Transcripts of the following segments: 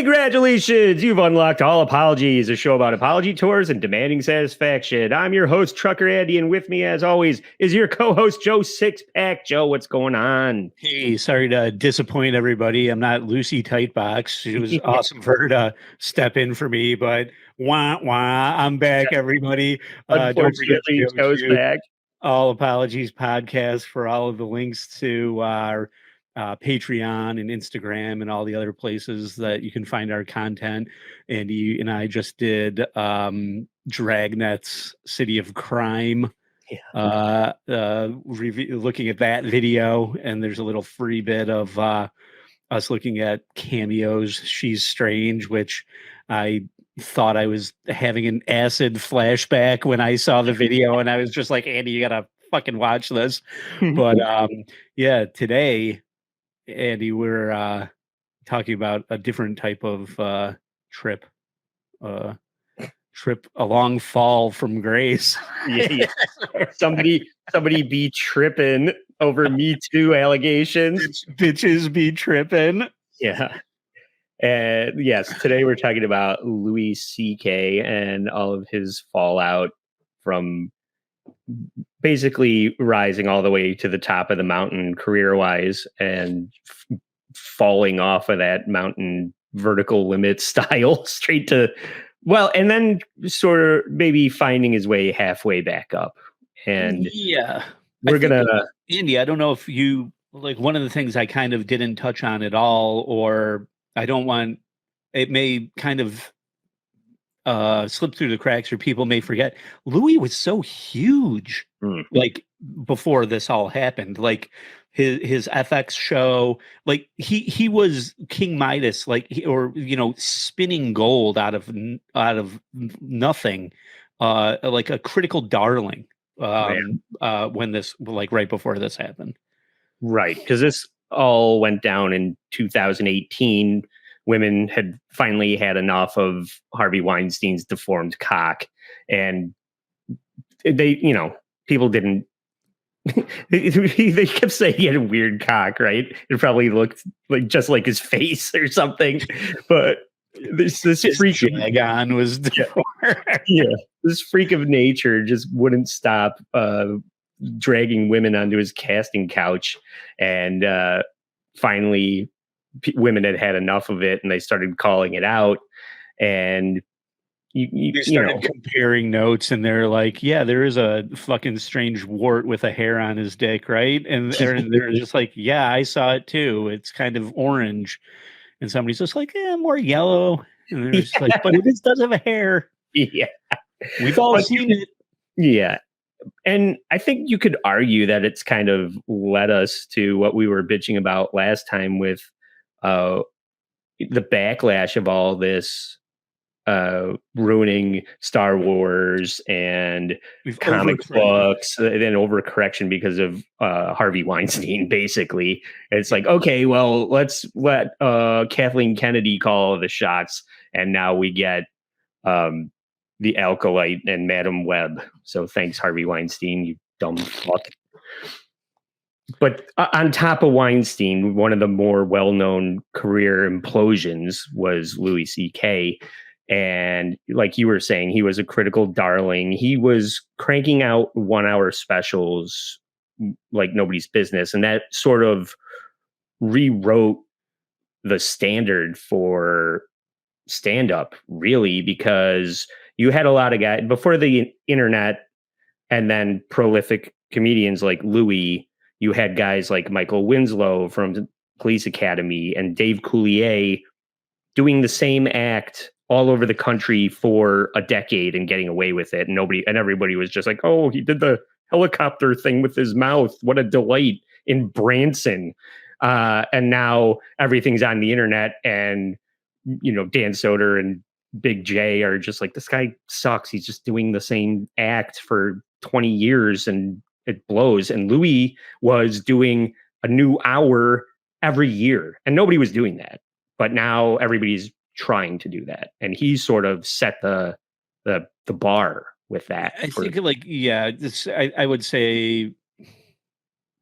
Congratulations! You've unlocked All Apologies, a show about apology tours and demanding satisfaction. I'm your host, Trucker Andy, and with me, as always, is your co-host, Joe Sixpack. Joe, what's going on? Hey, sorry to disappoint everybody. I'm not Lucy Tightbox. It was awesome for her to step in for me, but I'm back, everybody. Don't forget to Unfortunately, go Joe's to back. All Apologies podcast for all of the links to our Patreon and Instagram and all the other places that you can find our content. Andy and I just did Dragnet's City of Crime. Yeah. Looking at that video, and there's a little free bit of us looking at cameos. She's Strange, which I thought I was having an acid flashback when I saw the video, and I was just like, Andy, you gotta fucking watch this. But yeah, today, Andy, we're talking about a different type of trip. Trip along fall from grace. Yeah. Somebody be tripping over Me Too allegations. Bitches be tripping. Yeah. And yes, today we're talking about Louis C.K. and all of his fallout from basically rising all the way to the top of the mountain career-wise and falling off of that mountain vertical limit style straight to, well, and then sort of maybe finding his way halfway back up. And yeah, we're gonna, Andy, I don't know if you like, one of the things I kind of didn't touch on at all, or I don't want, it may kind of slip through the cracks or people may forget. Louis was so huge like before this all happened. Like his FX show, like he was King Midas, like or spinning gold out of nothing, like a critical darling when this, like right before this happened. Right, because this all went down in 2018. Women had finally had enough of Harvey Weinstein's deformed cock, and they, people didn't. They kept saying he had a weird cock, right? It probably looked like just like his face or something, but this freak Jagon was this freak of nature just wouldn't stop dragging women onto his casting couch, and finally women had enough of it and they started calling it out, and they started comparing notes, and they're like, yeah, there is a fucking strange wart with a hair on his dick, right? And they're just like, yeah, I saw it too, it's kind of orange. And somebody's just like, more yellow. And they're just like, but it does have a hair. Yeah, we've all seen it. Yeah. And I think you could argue that it's kind of led us to what we were bitching about last time with the backlash of all this ruining Star Wars and comic books, and then overcorrection because of Harvey Weinstein. Basically, it's like, okay, well, let's let Kathleen Kennedy call the shots, and now we get the Alkalite and Madam Web. So thanks, Harvey Weinstein, you dumb fuck. But on top of Weinstein, one of the more well-known career implosions was Louis C.K. And like you were saying, he was a critical darling. He was cranking out 1-hour specials like nobody's business. And that sort of rewrote the standard for stand-up, really, because you had a lot of guys before the internet and then prolific comedians like Louis. You had guys like Michael Winslow from Police Academy and Dave Coulier doing the same act all over the country for a decade and getting away with it. And everybody was just like, oh, he did the helicopter thing with his mouth. What a delight in Branson. And now everything's on the internet, and, Dan Soder and Big J are just like, this guy sucks. He's just doing the same act for 20 years and it blows. And Louis was doing a new hour every year, and nobody was doing that. But now everybody's trying to do that, and he sort of set the bar with that. I think, like, yeah, I would say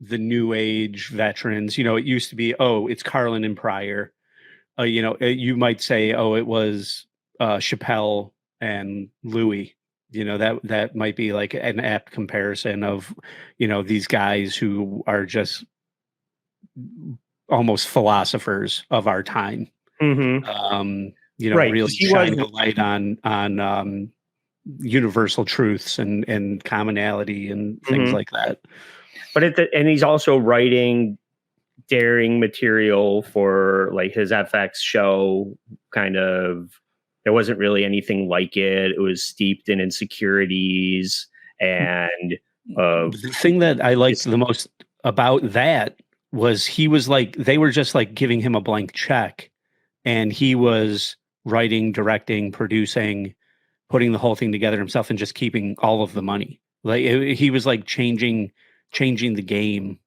the new age veterans. It used to be, oh, it's Carlin and Pryor. you might say, oh, it was Chappelle and Louie. That might be like an apt comparison of, these guys who are just almost philosophers of our time. Right, Really 'cause he shining was a light on universal truths and commonality and things like that. but and he's also writing daring material for like his FX show. Kind of, there wasn't really anything like it. It was steeped in insecurities and The thing that I liked the most about that was they were just like giving him a blank check, and he was writing, directing, producing, putting the whole thing together himself, and just keeping all of the money. Like he was like changing the game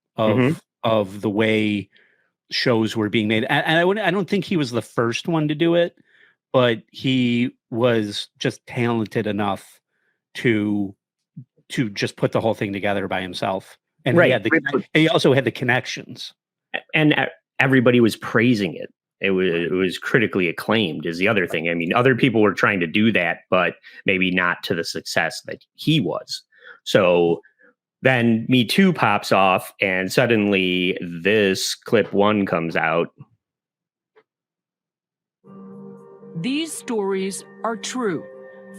of the way shows were being made. And I don't think he was the first one to do it, but he was just talented enough to just put the whole thing together by himself. And right. He also had the connections. And everybody was praising it. It was critically acclaimed is the other thing. I mean, other people were trying to do that, but maybe not to the success that he was. So then Me Too pops off, and suddenly this clip 1 comes out. These stories are true.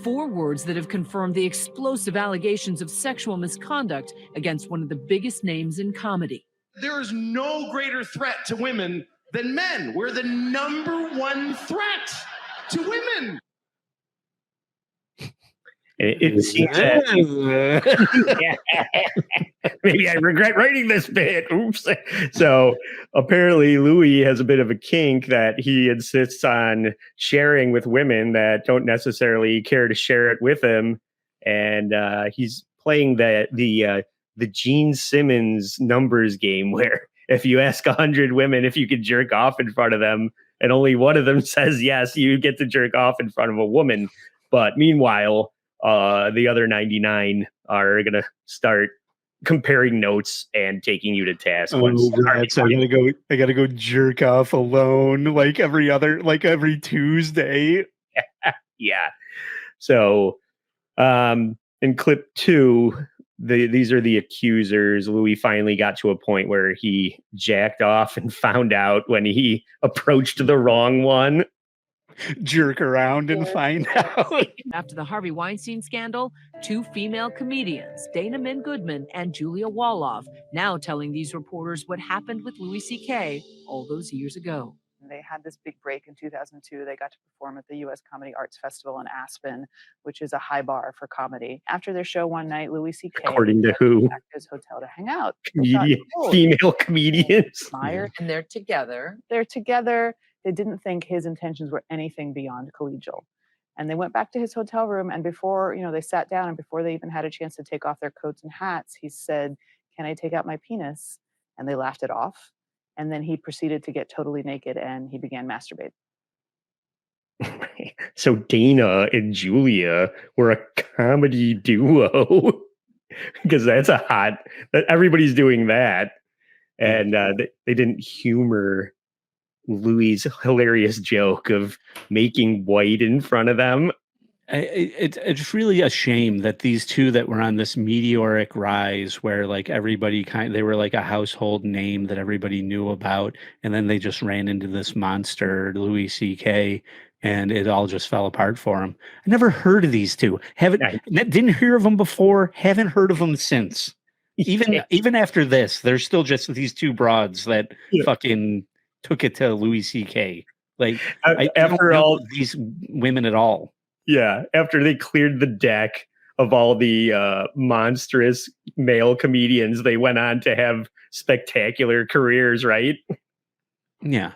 4 words that have confirmed the explosive allegations of sexual misconduct against one of the biggest names in comedy. There is no greater threat to women than men. We're the #1 threat to women. It seems that maybe I regret writing this bit. Oops. So apparently Louie has a bit of a kink that he insists on sharing with women that don't necessarily care to share it with him. And he's playing the Gene Simmons numbers game, where if you ask 100 women if you could jerk off in front of them and only one of them says yes, you get to jerk off in front of a woman. But meanwhile, the other 99 are going to start comparing notes and taking you to task. Oh, right. So I gotta go jerk off alone like every Tuesday. Yeah. So in clip 2, these are the accusers. Louie finally got to a point where he jacked off and found out when he approached the wrong one. Jerk around and find out. After the Harvey Weinstein scandal, 2 female comedians, Dana Min Goodman and Julia Woloff, now telling these reporters what happened with Louis C.K. all those years ago. They had this big break in 2002. They got to perform at the U.S. Comedy Arts Festival in Aspen, which is a high bar for comedy. After their show one night, Louis C.K. According to who? Back to his hotel to hang out. Female comedians. And they're together. They're together. They didn't think his intentions were anything beyond collegial. And they went back to his hotel room, and before, they sat down, and before they even had a chance to take off their coats and hats, he said, "Can I take out my penis?" And they laughed it off. And then he proceeded to get totally naked, and he began masturbating. So Dana and Julia were a comedy duo, because that's everybody's doing that. And they didn't humor Louie's hilarious joke of making white in front of them. It's really a shame that these two that were on this meteoric rise, where like they were like a household name that everybody knew about, and then they just ran into this monster, Louis C.K., and it all just fell apart for them. I never heard of these two. Didn't hear of them before. Haven't heard of them since. Even after this, there's still just these 2 broads that fucking took it to Louis C.K. Like I don't know these women at all. Yeah, after they cleared the deck of all the monstrous male comedians, they went on to have spectacular careers, right? Yeah.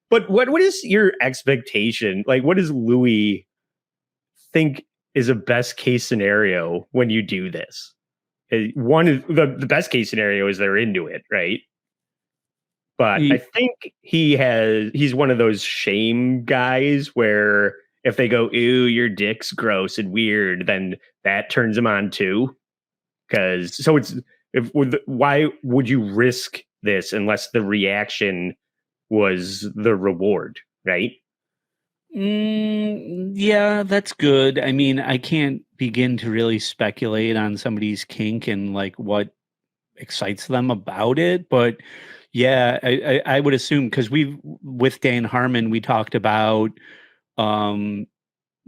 But what is your expectation? Like, what does Louis think is a best case scenario when you do this? The best case scenario is they're into it, right? But I think he's one of those shame guys where if they go, "Ew, your dick's gross and weird," then that turns him on too. Why would you risk this unless the reaction was the reward, right? Yeah, that's good. I mean, I can't begin to really speculate on somebody's kink and like what excites them about it, but yeah, I would assume because we've with Dan Harmon we talked about um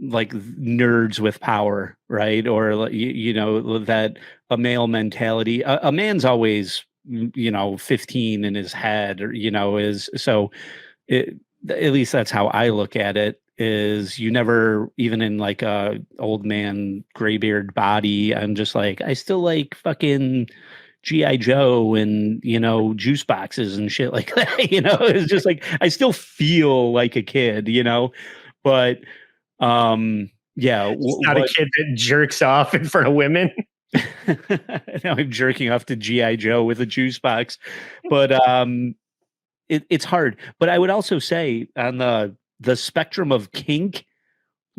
like nerds with power, right? Or like, you know, that a male mentality. A man's always 15 in his head, or is so. It, at least that's how I look at it. Is you never even in like a old man graybeard body. I'm just like I still like fucking GI Joe and juice boxes and shit like that. It's just like I still feel like a kid. But yeah, He's not a kid that jerks off in front of women. now I'm jerking off to GI Joe with a juice box, but it's hard. But I would also say on the spectrum of kink,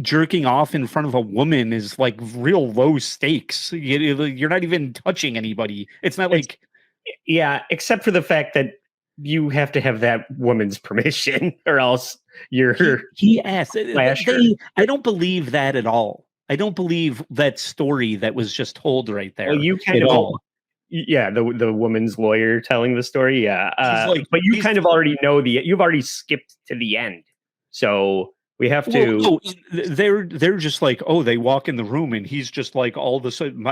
jerking off in front of a woman is like real low stakes. You're not even touching anybody. It's not like yeah, except for the fact that you have to have that woman's permission, or else you're. He asked. I don't believe that at all. I don't believe that story that was just told right there. Well, you kind of all. Yeah, the woman's lawyer telling the story. Yeah, but you kind of already know you've already skipped to the end, so we have to. Well, no, they're just like, oh, they walk in the room and he's just like all of a sudden,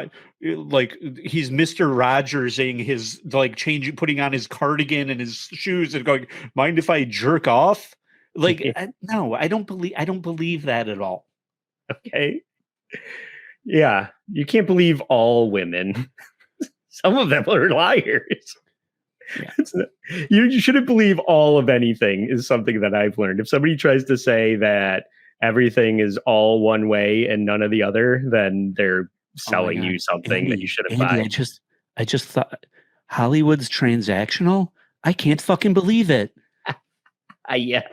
like he's Mr. Rogersing his like putting on his cardigan and his shoes and going, mind if I jerk off? Like, no, I don't believe that at all. Okay. Yeah, you can't believe all women. Some of them are liars. Yeah. You shouldn't believe all of anything is something that I've learned. If somebody tries to say that everything is all one way and none of the other, then they're selling you something that you shouldn't buy. I just thought Hollywood's transactional. I can't fucking believe it. Yeah.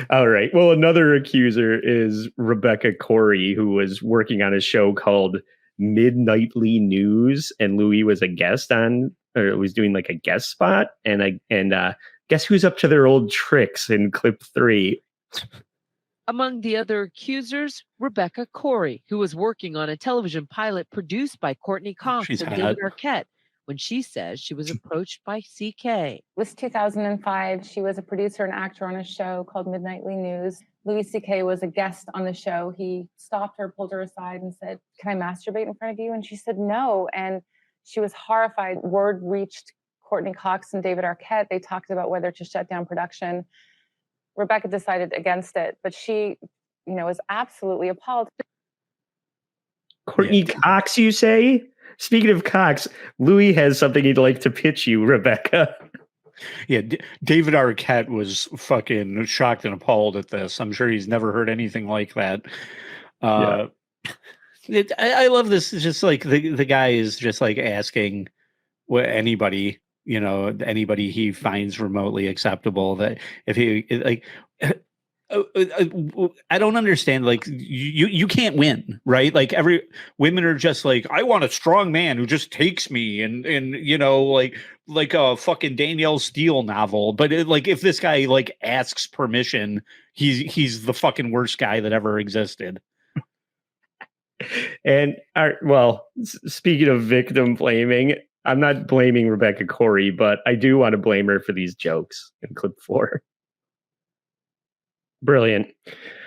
All right. Well, another accuser is Rebecca Corey, who was working on a show called Midnightly News, and Louie was a guest on, or was doing like a guest spot. And guess who's up to their old tricks in clip 3? Among the other accusers, Rebecca Corey, who was working on a television pilot produced by Courtney Cox and David Arquette, when she says she was approached by CK. It was 2005. She was a producer and actor on a show called Midnightly News. Louis CK was a guest on the show. He stopped her, pulled her aside and said, "Can I masturbate in front of you?" And she said no. And she was horrified. Word reached Courtney Cox and David Arquette. They talked about whether to shut down production. Rebecca decided against it, but she, was absolutely appalled. Courtney Cox, you say? Speaking of Cox, Louie has something he'd like to pitch you, Rebecca. Yeah, David Arquette was fucking shocked and appalled at this. I'm sure he's never heard anything like that. I love this. It's just like the guy is just like asking anybody, anybody he finds remotely acceptable, that if he like. I don't understand. Like you can't win, right? Like women are just like, I want a strong man who just takes me, and like a fucking Danielle Steele novel. But if this guy like asks permission, he's the fucking worst guy that ever existed. And speaking of victim blaming, I'm not blaming Rebecca Corey, but I do want to blame her for these jokes in clip 4. Brilliant.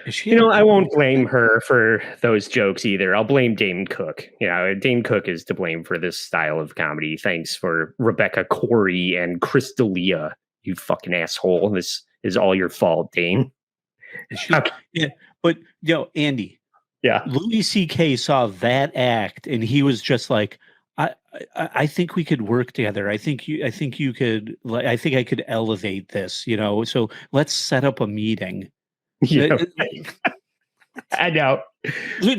I won't blame her for those jokes either. I'll blame Dane Cook. Dane Cook is to blame for this style of comedy. Thanks for Rebecca Corey and Crystalia, you fucking asshole. This is all your fault, Dane. Yeah, but Andy. Yeah. Louis CK saw that act and he was just like, I think we could work together. I think you could. I think I could elevate this. So let's set up a meeting. Yeah, I know.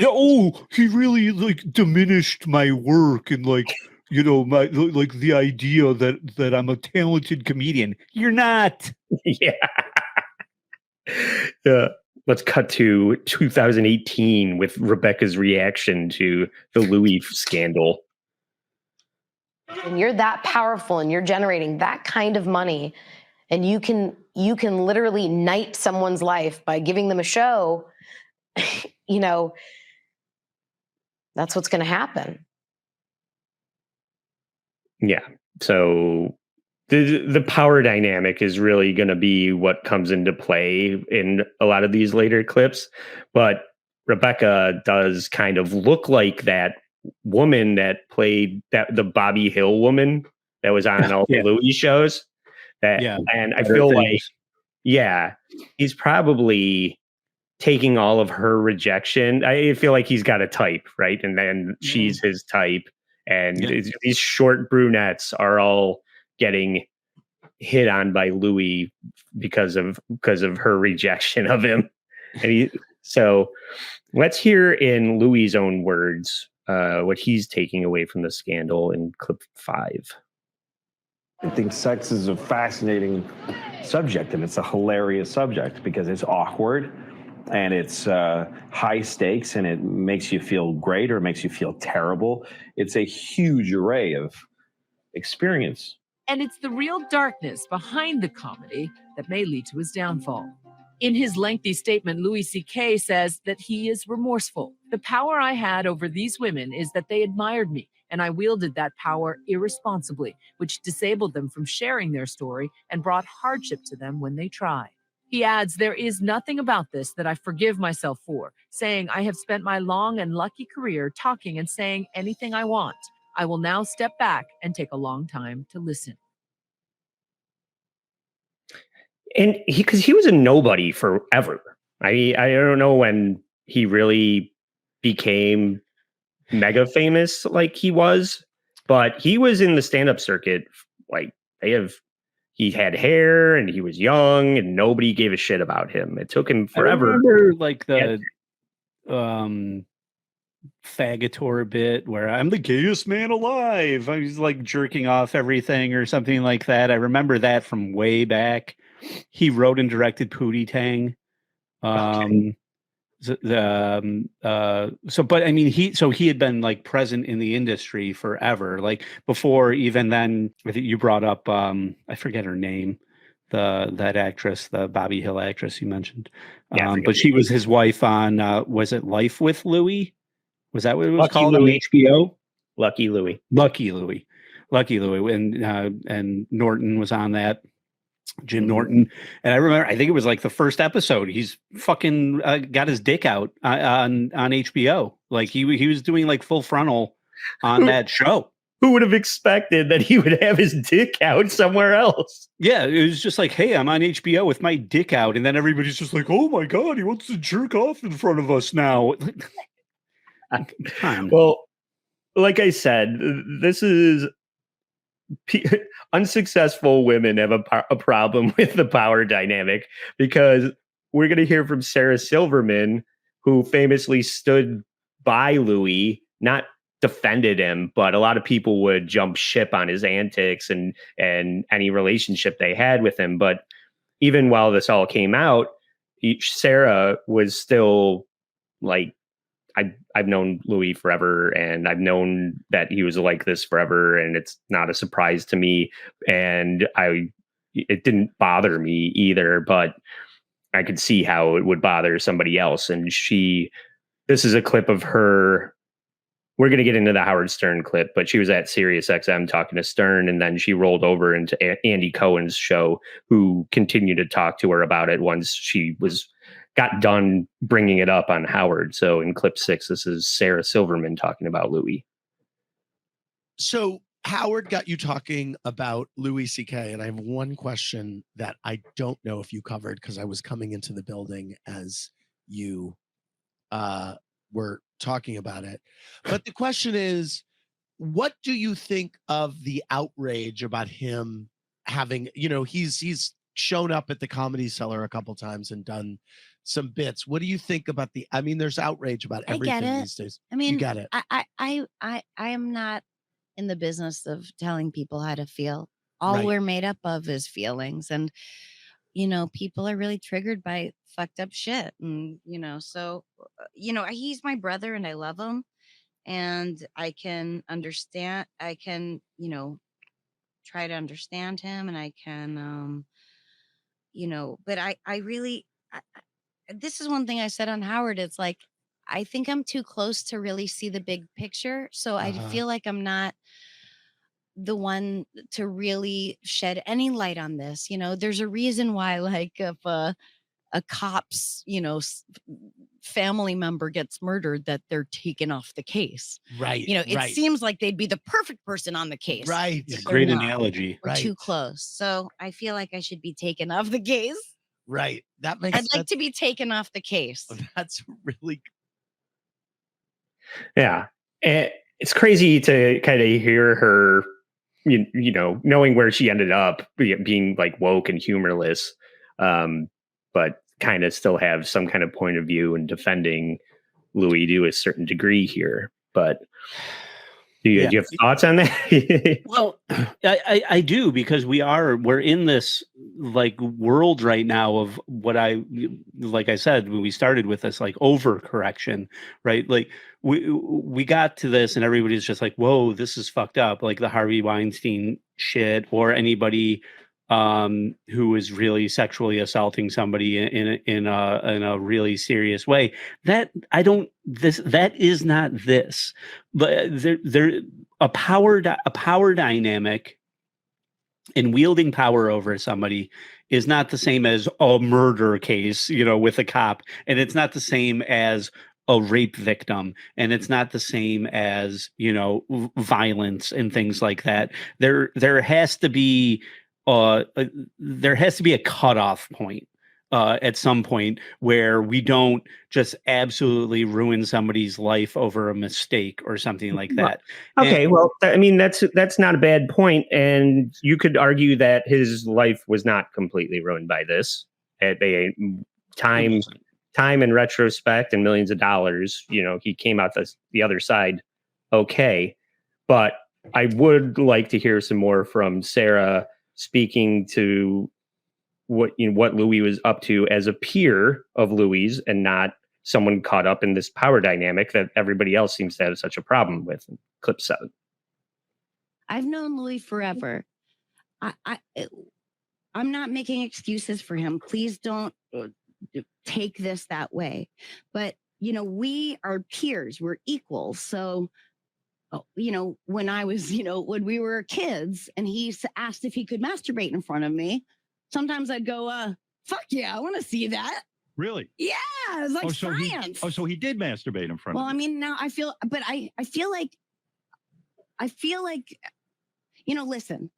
Oh, he really diminished my work and my the idea that I'm a talented comedian. You're not. Yeah. Let's cut to 2018 with Rebecca's reaction to the Louie scandal. And you're that powerful and you're generating that kind of money, and you can you can literally knight someone's life by giving them a show, you know, that's what's going to happen. Yeah. So the power dynamic is really going to be what comes into play in a lot of these later clips. But Rebecca does kind of look like that woman that played the Bobby Hill woman that was on all the Louie shows. And I feel like, yeah, he's probably taking all of her rejection. I feel like he's got a type, right? And then she's his type. And these short brunettes are all getting hit on by Louie because of her rejection of him. And so let's hear in Louie's own words what he's taking away from the scandal in clip 5. I think sex is a fascinating subject, and it's a hilarious subject because it's awkward and it's high stakes, and it makes you feel great or makes you feel terrible. It's a huge array of experience. And it's the real darkness behind the comedy that may lead to his downfall. In his lengthy statement, Louis C.K. says that he is remorseful. The power I had over these women is that they admired me, and I wielded that power irresponsibly, which disabled them from sharing their story and brought hardship to them when they tried. He adds, there is nothing about this that I forgive myself for, saying I have spent my long and lucky career talking and saying anything I want. I will now step back and take a long time to listen. And because he was a nobody forever. I don't know when he really became mega famous like he was, but he was in the stand-up circuit. Like he had hair and he was young and nobody gave a shit about him. It took him forever. I remember like the Faggotor bit where I'm the gayest man alive. I was like jerking off everything or something like that. I remember that from way back. He wrote and directed Pootie Tang. But I mean, he had been like present in the industry forever, like before even then. I think you brought up I forget her name, that actress, the Bobby Hill actress you mentioned. But she was his wife on was it Life with Louie? Was that what it was Lucky called Louie. on HBO? Lucky Louie. And Norton was on that. Jim Norton. And I remember, I think it was like the first episode, he's fucking got his dick out on HBO. Like he was doing like full frontal on that show. Who would have expected that he would have his dick out somewhere else? Yeah, it was just like, hey, I'm on HBO with my dick out. And then everybody's just like, oh my God, he wants to jerk off in front of us now. Well, like I said, this is unsuccessful women have a problem with the power dynamic, because we're going to hear from Sarah Silverman, who famously stood by Louie, not defended him, but a lot of people would jump ship on his antics and any relationship they had with him. But even while this all came out, Sarah was still like, I've known Louie forever, and I've known that he was like this forever, and it's not a surprise to me. And it didn't bother me either, but I could see how it would bother somebody else. And this is a clip of her. We're going to get into the Howard Stern clip, but she was at Sirius XM talking to Stern, and then she rolled over into Andy Cohen's show, who continued to talk to her about it once she got done bringing it up on Howard. So in clip 6, this is Sarah Silverman talking about Louie. So Howard got you talking about Louis C.K. and I have one question that I don't know if you covered, because I was coming into the building as you were talking about it. But the question is, what do you think of the outrage about him having, he's shown up at the Comedy Cellar a couple times and done some bits. What do you think about there's outrage about everything these days. I mean, you get it. I am not in the business of telling people how to feel. All Right. we're made up of is feelings. And, people are really triggered by fucked up shit. And, so, he's my brother and I love him. And I can understand, try to understand him, and I can, but I really, this is one thing I said on Howard. It's like, I think I'm too close to really see the big picture. So I Uh-huh. feel like I'm not the one to really shed any light on this. There's a reason why, like, if a cop's, family member gets murdered, that they're taken off the case. Right. It right. seems like they'd be the perfect person on the case. Right. Yeah, They're great not. analogy. We're too Right. close. So I feel like I should be taken off the case. Right. That makes I'd like to be taken off the case. that's really Yeah. And it's crazy to kind of hear her, knowing where she ended up, being like woke and humorless, but kind of still have some kind of point of view and defending Louie to a certain degree here. But do you have thoughts on that? Well, I do, because we're in this like world right now of what like I said, when we started with this like overcorrection, right? Like we got to this and everybody's just like, whoa, this is fucked up. Like the Harvey Weinstein shit, or anybody who is really sexually assaulting somebody in a really serious way. That is not this. But there a power dynamic and wielding power over somebody is not the same as a murder case, with a cop, and it's not the same as a rape victim, and it's not the same as violence and things like that. There has to be a cutoff point at some point where we don't just absolutely ruin somebody's life over a mistake or something like that. Okay, well, I mean, that's not a bad point, and you could argue that his life was not completely ruined by this. At a time in retrospect and millions of dollars, he came out the other side okay. But I would like to hear some more from Sarah, speaking to what Louie was up to as a peer of Louie's, and not someone caught up in this power dynamic that everybody else seems to have such a problem with. Clip 7. I've known Louie forever. I'm not making excuses for him. Please don't take this that way. But we are peers. We're equals. So when I was, when we were kids and he asked if he could masturbate in front of me, sometimes I'd go, fuck yeah, I want to see that. Really? Yeah, it's like science. So he did masturbate in front of you. Well, I mean, now I feel like, listen,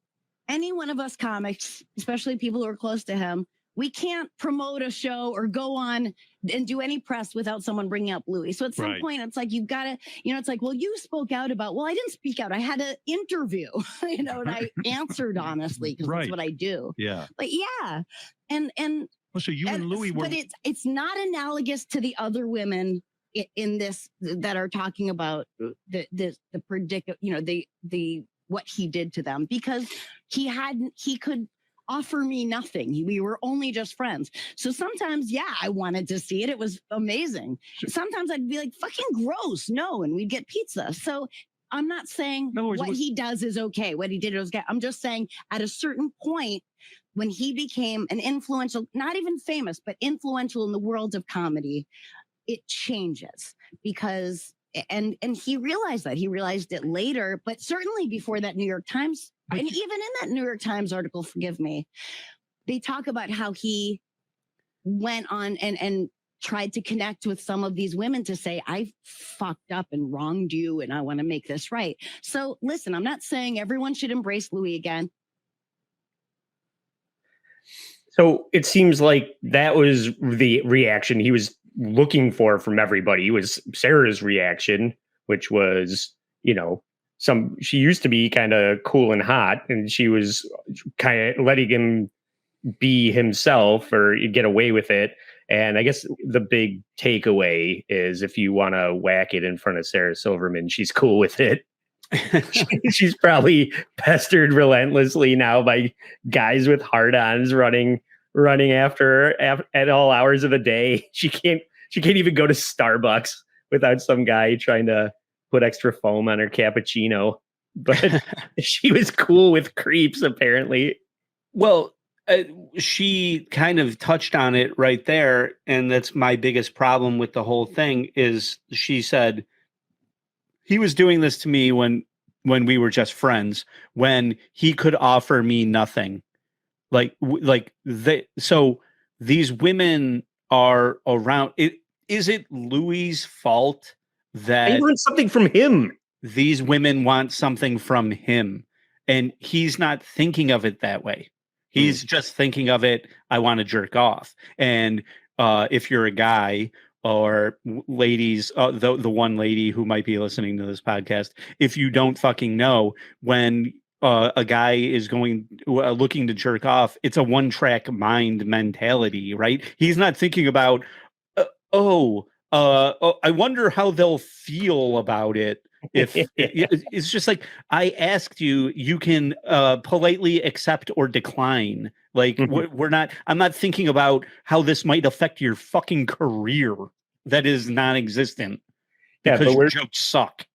any one of us comics, especially people who are close to him, we can't promote a show or go on and do any press without someone bringing up Louie. So at some point, it's like, you've got to, it's like, well, you spoke out about, well, I didn't speak out. I had an interview, and I answered honestly, because that's what I do. Yeah. But yeah. And so you and Louie were. But it's not analogous to the other women in this that are talking about the predicament, the what he did to them, because he could offer me nothing. We were only just friends. So sometimes, I wanted to see it. It was amazing. Sometimes I'd be like, fucking gross. No. And we'd get pizza. So I'm not saying what he does is okay. What he did was okay. I'm just saying at a certain point, when he became an influential, not even famous, but influential in the world of comedy, it changes, because and he realized it later, but certainly before that New York Times, and even in that New York Times article, forgive me, they talk about how he went on and tried to connect with some of these women to say, I fucked up and wronged you, and I want to make this right. So listen, I'm not saying everyone should embrace Louie again. So it seems like that was the reaction he was looking for from everybody. It was Sarah's reaction, which was, she used to be kind of cool and hot, and she was kind of letting him be himself or get away with it. And I guess the big takeaway is, if you want to whack it in front of Sarah Silverman, she's cool with it. She's probably pestered relentlessly now by guys with hard-ons running after her at all hours of the day. She can't even go to Starbucks without some guy trying to put extra foam on her cappuccino. But she was cool with creeps, apparently. Well, she kind of touched on it right there, and that's my biggest problem with the whole thing. Is she said he was doing this to me when we were just friends, when he could offer me nothing. So these women are around it. Is it Louie's fault that They want something from him? these women want something from him, and he's not thinking of it that way? He's just thinking of it, I want to jerk off. And if you're a guy or ladies, the one lady who might be listening to this podcast, if you don't fucking know, when a guy is looking to jerk off, it's a one-track mind mentality, right? He's not thinking about, I wonder how they'll feel about it. If it's just like, I asked you, you can politely accept or decline. Like I'm not thinking about how this might affect your fucking career that is non-existent because your jokes suck.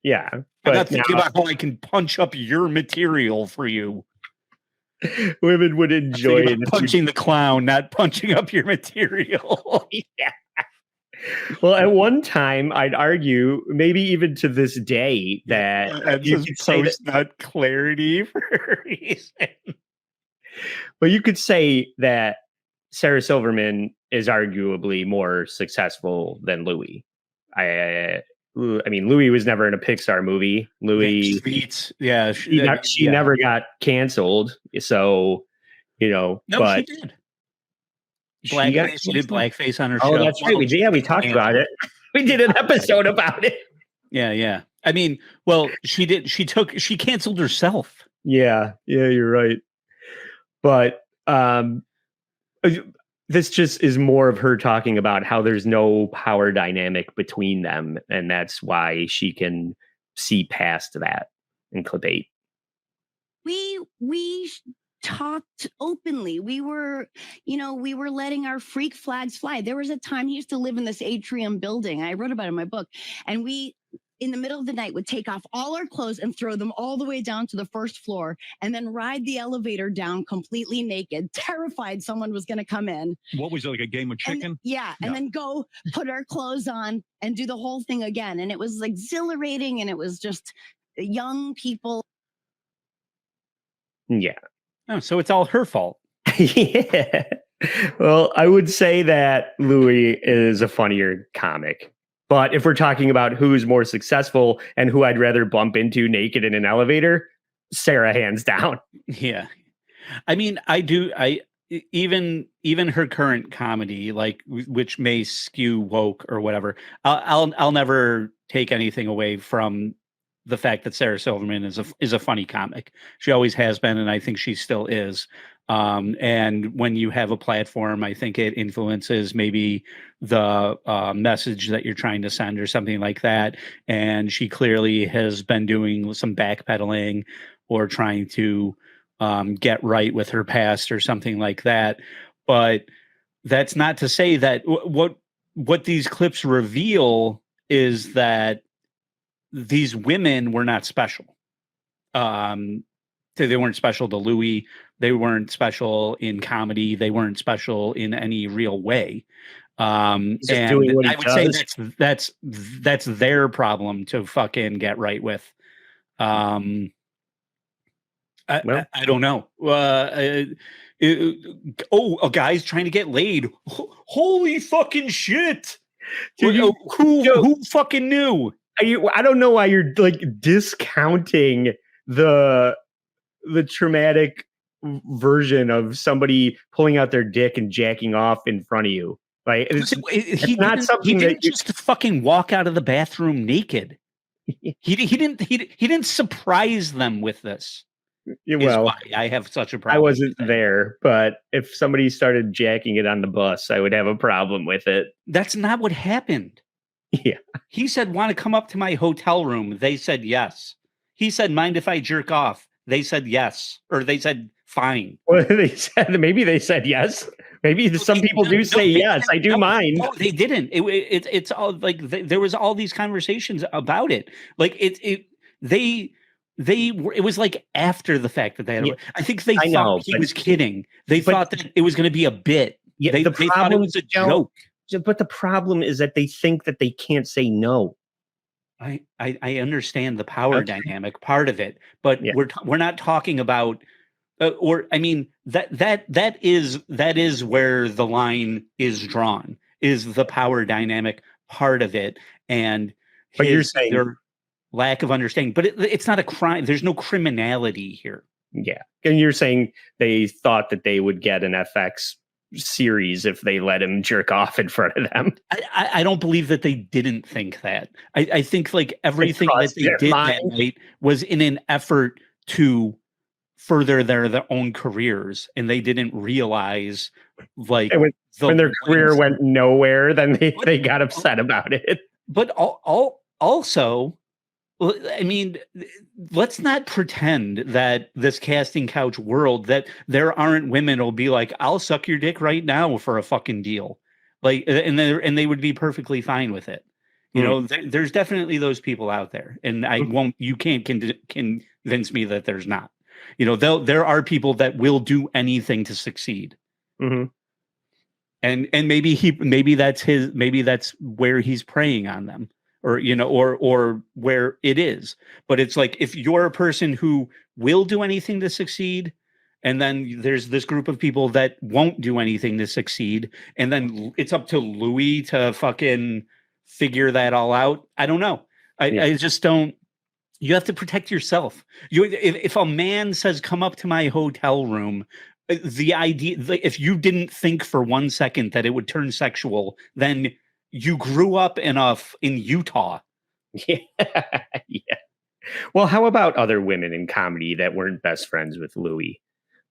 Yeah. I'm not thinking about how I can punch up your material for you. Women would enjoy it. Punching the clown, not punching up your material. Yeah. Well, at one time, I'd argue, maybe even to this day, that you could say that clarity for a reason. Well, you could say that Sarah Silverman is arguably more successful than Louie. I mean, Louie was never in a Pixar movie. Louie, she never got canceled. So, no, but she did. Blackface, she did blackface on her show. Oh, that's right. We talked about it. We did an episode about it. Yeah. I mean, well, she canceled herself. Yeah, you're right. But this just is more of her talking about how there's no power dynamic between them, and that's why she can see past that in clip 8. We talked openly. We were letting our freak flags fly. There was a time he used to live in this atrium building. I wrote about it in my book. And we, in the middle of the night, would take off all our clothes and throw them all the way down to the first floor and then ride the elevator down completely naked, terrified someone was going to come in. What was it, like a game of chicken? And then go put our clothes on and do the whole thing again. And it was exhilarating, and it was just young people. Yeah. Oh, so it's all her fault. Yeah. Well, I would say that Louie is a funnier comic. But if we're talking about who's more successful and who I'd rather bump into naked in an elevator, Sarah, hands down. Yeah. I mean, even her current comedy, like, which may skew woke or whatever, I'll never take anything away from the fact that Sarah Silverman is a funny comic. She always has been, and I think she still is. And when you have a platform, I think it influences maybe the message that you're trying to send or something like that. And she clearly has been doing some backpedaling or trying to get right with her past or something like that. But that's not to say that what these clips reveal is that these women were not special. They weren't special to Louie. They weren't special in comedy. They weren't special in any real way. And I would say that's their problem to fucking get right with. I don't know. A guy's trying to get laid. Holy fucking shit! Dude, who fucking knew? I don't know why you're like discounting the traumatic version of somebody pulling out their dick and jacking off in front of you. Like it's not something that you just fucking walk out of the bathroom naked. He didn't surprise them with this. Well, why I have such a problem. I wasn't there, but if somebody started jacking it on the bus, I would have a problem with it. That's not what happened. Yeah. He said, want to come up to my hotel room? They said yes. He said, mind if I jerk off? They said yes. Or they said fine. Well, maybe they said yes. Maybe some people do say yes. I do mind. No, they didn't. It's all like there was all these conversations about it. Like it was like after the fact that they had. Yeah, I think they I thought know, he but- was kidding. They but- thought that it was going to be a bit. Yeah, They the thought it problem, was a Joe, joke. But the problem is that they think that they can't say no. I understand the power Okay. dynamic part of it, but Yeah. we're not talking about, or I mean that is where the line is drawn, is the power dynamic part of it, and But you're saying- their lack of understanding. But it's not a crime. There's no criminality here. Yeah. And you're saying they thought that they would get an FX series if they let him jerk off in front of them. I don't believe that they didn't think that. I think like everything that crossed they their did mind. that night was in an effort to further their own careers, and they didn't realize like And when their career lengths- went nowhere, then they got upset about it. But also, well, I mean, let's not pretend that this casting couch world, that there aren't women who'll be like, I'll suck your dick right now for a fucking deal. Like, and they would be perfectly fine with it. You know, there's definitely those people out there, and you can't convince me that there's not. You know, there are people that will do anything to succeed. Mm-hmm. And maybe that's where he's preying on them, or you know, or where it is. But it's like, if you're a person who will do anything to succeed, and then there's this group of people that won't do anything to succeed, and then it's up to Louie to fucking figure that all out. I don't know. I just don't. You have to protect yourself. If a man says, "Come up to my hotel room," the idea, if you didn't think for 1 second that it would turn sexual, then you grew up in Utah. Yeah. Yeah. Well, how about other women in comedy that weren't best friends with Louie?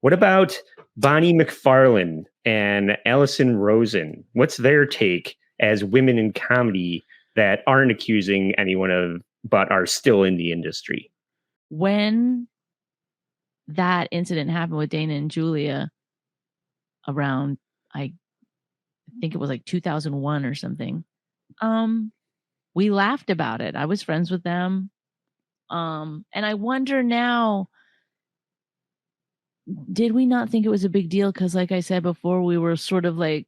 What about Bonnie McFarlane and Allison Rosen? What's their take as women in comedy that aren't accusing anyone of, but are still in the industry? When that incident happened with Dana and Julia around, I think it was like 2001 or something, we laughed about it. I was friends with them. And I wonder now, did we not think it was a big deal? Because like I said before, we were sort of like,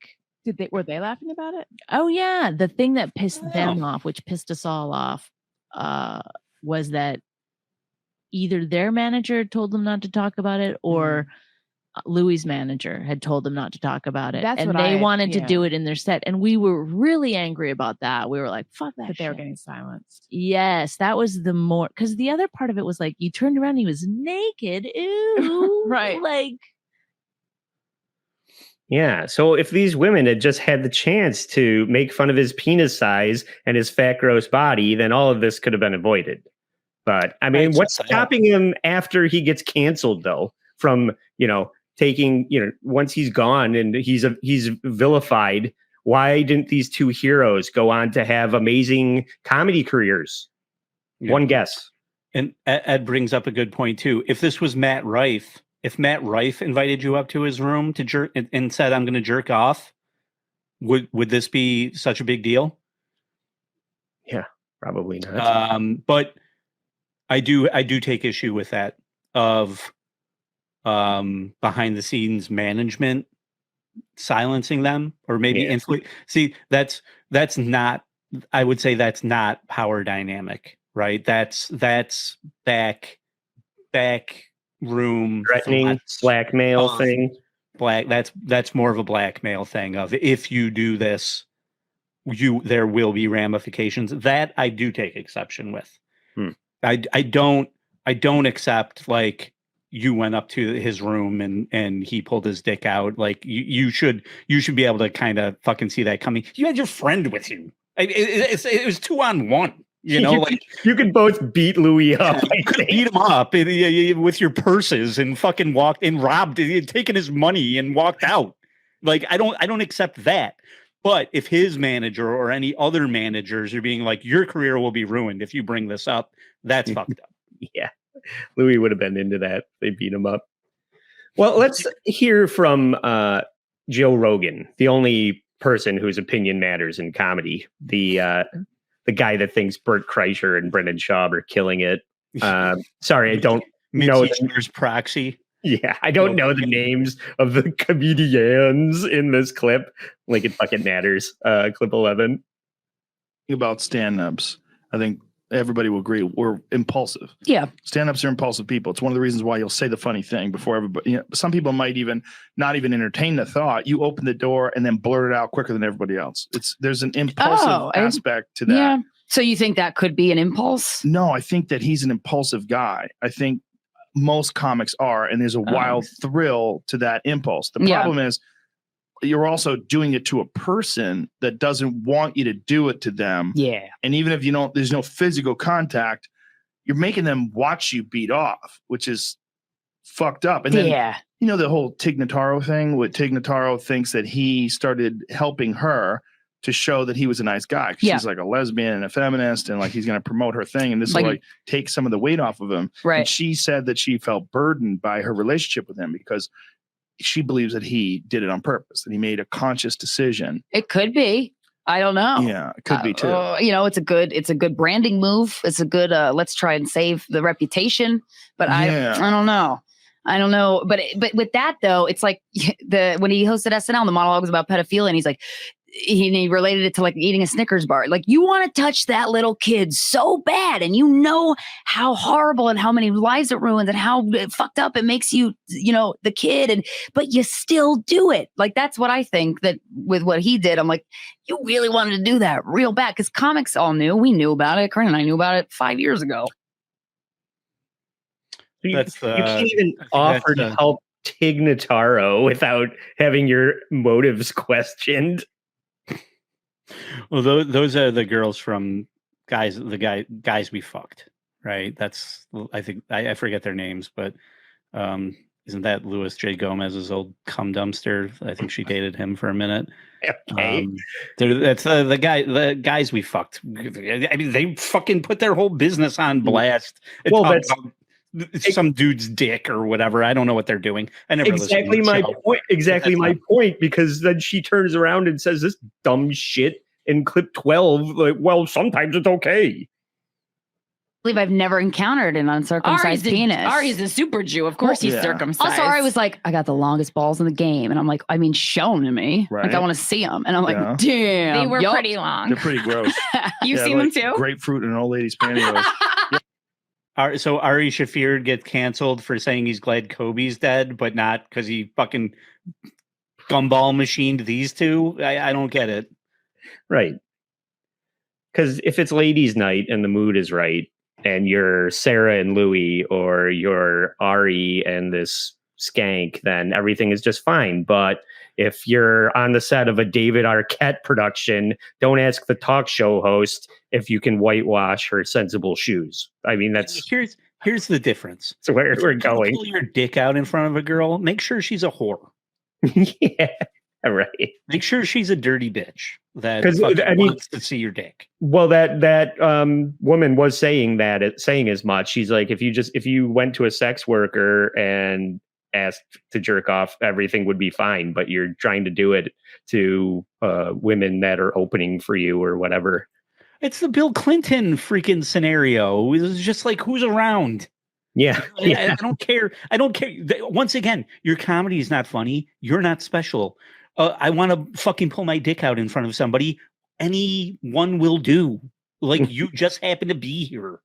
Were they laughing about it? oh yeah, the thing that pissed them off, which pissed us all off, was that either their manager told them not to talk about it, or Louie's manager had told them not to talk about it. That's and what they I- wanted to do yeah. it in their set. And we were really angry about that. We were like, fuck that That they were shit. getting silenced. Yes, that was the more, because the other part of it was like, you turned around and he was naked. Ew. Right. Like, Yeah. So if these women had just had the chance to make fun of his penis size and his fat, gross body, then all of this could have been avoided. But I mean, Right, what's so- stopping him after he gets canceled, though, from, taking, once he's gone and he's vilified? Why didn't these two heroes go on to have amazing comedy careers? Yeah. One guess. And Ed brings up a good point too. If this was Matt Rife, if Matt Rife invited you up to his room to jerk and said, "I'm going to jerk off," would this be such a big deal? Yeah, probably not. But I do take issue with that, of behind the scenes management silencing them, or maybe Yeah. See, that's not. I would say that's not power dynamic, right? That's back room Threatening, thoughts blackmail of thing. That's more of a blackmail thing of, if you do this, there will be ramifications. That I do take exception with. I don't accept, like, you went up to his room and he pulled his dick out. Like, you should be able to kind of fucking see that coming. You had your friend with you. It was 2-on-1. Like, You could both beat Louie up. you could beat him up with your purses and fucking walked and robbed, taken his money and walked out. Like, I don't accept that. But if his manager or any other managers are being like, your career will be ruined if you bring this up, that's fucked up. Yeah, Louie would have been into that. They beat him up. Well, let's hear from Joe Rogan, the only person whose opinion matters in comedy. The guy that thinks Bert Kreischer and Brendan Schaub are killing it. Sorry, I don't know. Mitzi Schler's proxy. Yeah, I don't know the names of the comedians in this clip. Like it fucking matters. Clip 11. About stand-ups, I think everybody will agree we're impulsive. Yeah. Stand-ups are impulsive people. It's one of the reasons why you'll say the funny thing before everybody. You know, some people might even not even entertain the thought. You open the door and then blurt it out quicker than everybody else. There's an impulsive aspect to that. Yeah. So you think that could be an impulse? No, I think that he's an impulsive guy. I think most comics are, and there's a wild thrill to that impulse. The problem is you're also doing it to a person that doesn't want you to do it to them. Yeah. And even if there's no physical contact, you're making them watch you beat off, which is fucked up. And then, you know, the whole Tig Notaro thing, what Tig Notaro thinks that he started helping her to show that he was a nice guy. She's like a lesbian and a feminist, and like he's going to promote her thing, and this will like take some of the weight off of him. Right. And she said that she felt burdened by her relationship with him because she believes that he did it on purpose, that he made a conscious decision. It could be. I don't know. Yeah, it could be too. You know, it's a good branding move. It's a good let's try and save the reputation. But I don't know. I don't know. But with that though, it's like when he hosted SNL, the monologue was about pedophilia, and he's like, he related it to like eating a Snickers bar. Like, you want to touch that little kid so bad, and you know how horrible and how many lives it ruins and how fucked up it makes you, you know, the kid, but you still do it. Like, that's what I think that with what he did. I'm like, you really wanted to do that real bad, because comics all knew. We knew about it. Corinne and I knew about it 5 years ago. You can't even offer to help Tig Notaro without having your motives questioned. Well, those are the girls from guys we fucked, right? That's, I think, I forget their names, but isn't that Louis J. Gomez's old cum dumpster? I think she dated him for a minute. Okay. That's the guys we fucked. I mean, they fucking put their whole business on blast. Well, that's some dude's dick or whatever. I don't know what they're doing. I never exactly my point. Exactly my point. Because then she turns around and says this dumb shit in clip 12. Like, well, sometimes it's okay. I believe I've never encountered an uncircumcised penis. Ari's a super Jew. Of course he's circumcised. Also, Ari was like, I got the longest balls in the game. And I'm like, I mean, show them to me. Right. Like, I want to see them. And I'm like, damn. They were pretty long. They're pretty gross. You've seen them too? Grapefruit and an old lady's pantyhose. So Ari Shaffir gets canceled for saying he's glad Kobe's dead, but not because he fucking gumball machined these two. I don't get it. Right. Because if it's ladies' night and the mood is right, and you're Sarah and Louie, or you're Ari and this skank, then everything is just fine. But if you're on the set of a David Arquette production, don't ask the talk show host if you can whitewash her sensible shoes. I mean, that's here's the difference. So where we're going. Pull your dick out in front of a girl. Make sure she's a whore. Yeah, right. Make sure she's a dirty bitch that wants to see your dick. Well, that woman was saying as much. She's like, if you went to a sex worker and asked to jerk off, everything would be fine. But you're trying to do it to women that are opening for you or whatever. It's the Bill Clinton freaking scenario. It's just like, who's around? Yeah. I don't care. I don't care. Once again, your comedy is not funny. You're not special. I want to fucking pull my dick out in front of somebody. Anyone will do. Like, you just happen to be here.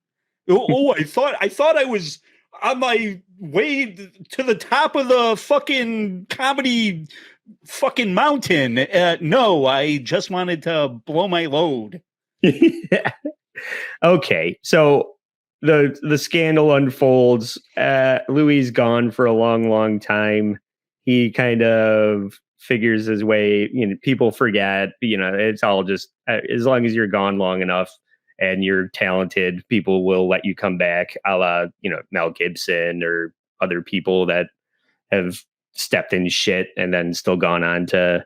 I thought I was on my way to the top of the fucking comedy fucking mountain. No, I just wanted to blow my load. Okay, so the scandal unfolds. Louie's gone for a long time. He kind of figures his way. You know, people forget. You know, it's all just as long as you're gone long enough and you're talented, people will let you come back. A la, you know, Mel Gibson or other people that have stepped in shit and then still gone on to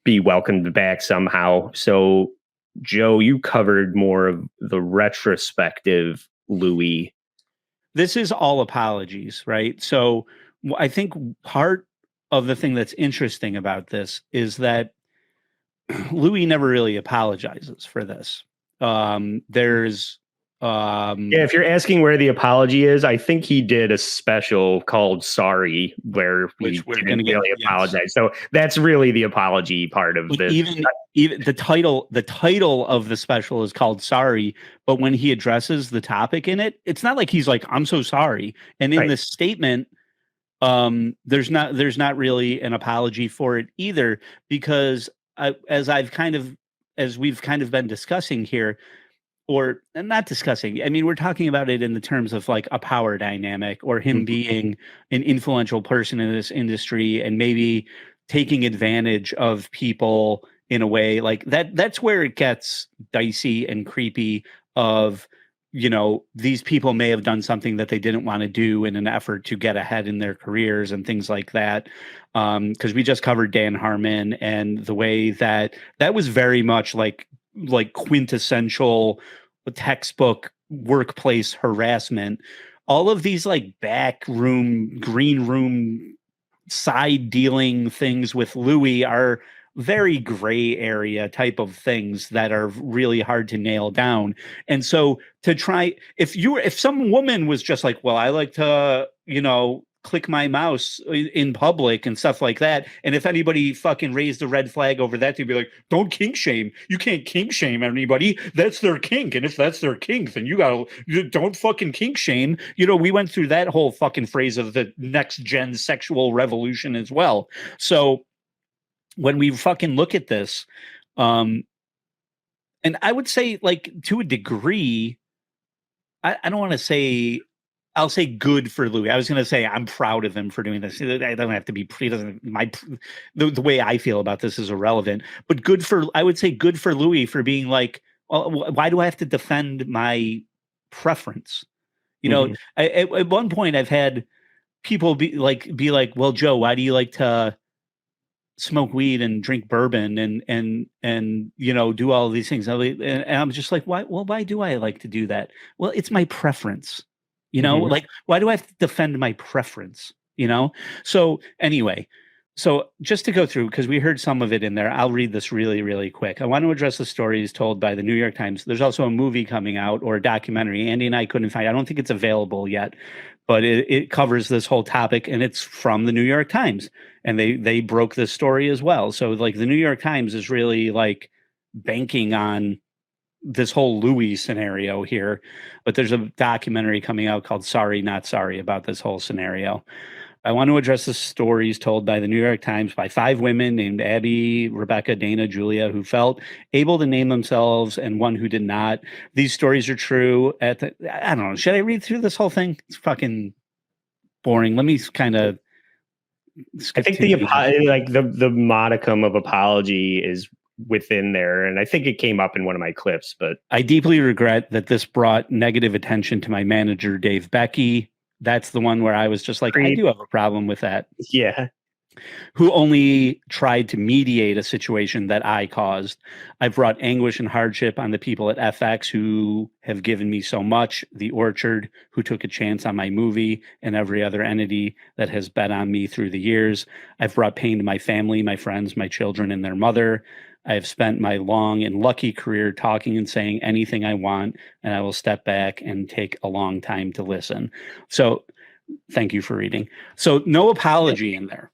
be welcomed back somehow. So, Joe, you covered more of the retrospective Louie. This is all apologies, right? So I think part of the thing that's interesting about this is that Louie never really apologizes for this. There's Yeah, if you're asking where the apology is, I think he did a special called "Sorry," where Which we're didn't gonna get- really yes. apologize. So that's really the apology part of But this. even the title of the special is called "Sorry," but when he addresses the topic in it, it's not like he's like, "I'm so sorry." And in Right. this statement, there's not really an apology for it either, because as we've kind of been discussing here, or not discussing, I mean, we're talking about it in the terms of like a power dynamic, or him being an influential person in this industry and maybe taking advantage of people in a way like that. That's where it gets dicey and creepy of, these people may have done something that they didn't want to do in an effort to get ahead in their careers and things like that. Because we just covered Dan Harmon and the way that was very much like quintessential textbook workplace harassment. All of these like back room, green room, side dealing things with Louie are very gray area type of things that are really hard to nail down. And so to try, if some woman was just like, well, I like to, click my mouse in public and stuff like that, and if anybody fucking raised a red flag over that, to be like, don't kink shame. You can't kink shame anybody. That's their kink. And if that's their kink, then don't fucking kink shame. We went through that whole fucking phrase of the next gen sexual revolution as well. So when we fucking look at this, and I would say, like, to a degree, I don't want to say, I'll say good for Louie. I was going to say I'm proud of him for doing this. I don't have to be. He doesn't. The way I feel about this is irrelevant. But I would say good for Louie for being like, why do I have to defend my preference? At one point I've had people be like, well, Joe, why do you like to smoke weed and drink bourbon and do all these things? And I'm just like, why? Well, why do I like to do that? Well, it's my preference. Like, why do I have to defend my preference? So anyway, so just to go through, because we heard some of it in there, I'll read this really, really quick. I want to address the stories told by the New York Times. There's also a movie coming out, or a documentary. Andy and I couldn't find. I don't think it's available yet, but it covers this whole topic, and it's from the New York Times, and they broke this story as well. So like the New York Times is really like banking on this whole Louie scenario here, but there's a documentary coming out called Sorry Not Sorry about this whole scenario. I want to address the stories told by the New York Times by 5 women named Abby, Rebecca, Dana, Julia, who felt able to name themselves, and one who did not. These stories are true. I don't know. Should I read through this whole thing? It's fucking boring. Let me kind of. I think the modicum of apology is within there, and I think it came up in one of my clips. But I deeply regret that this brought negative attention to my manager, Dave Becky. That's the one where I was just like, I do have a problem with that. Yeah. Who only tried to mediate a situation that I caused. I've brought anguish and hardship on the people at FX who have given me so much, The Orchard, who took a chance on my movie, and every other entity that has bet on me through the years. I've brought pain to my family, my friends, my children, and their mother. I have spent my long and lucky career talking and saying anything I want, and I will step back and take a long time to listen. So thank you for reading. So no apology in there,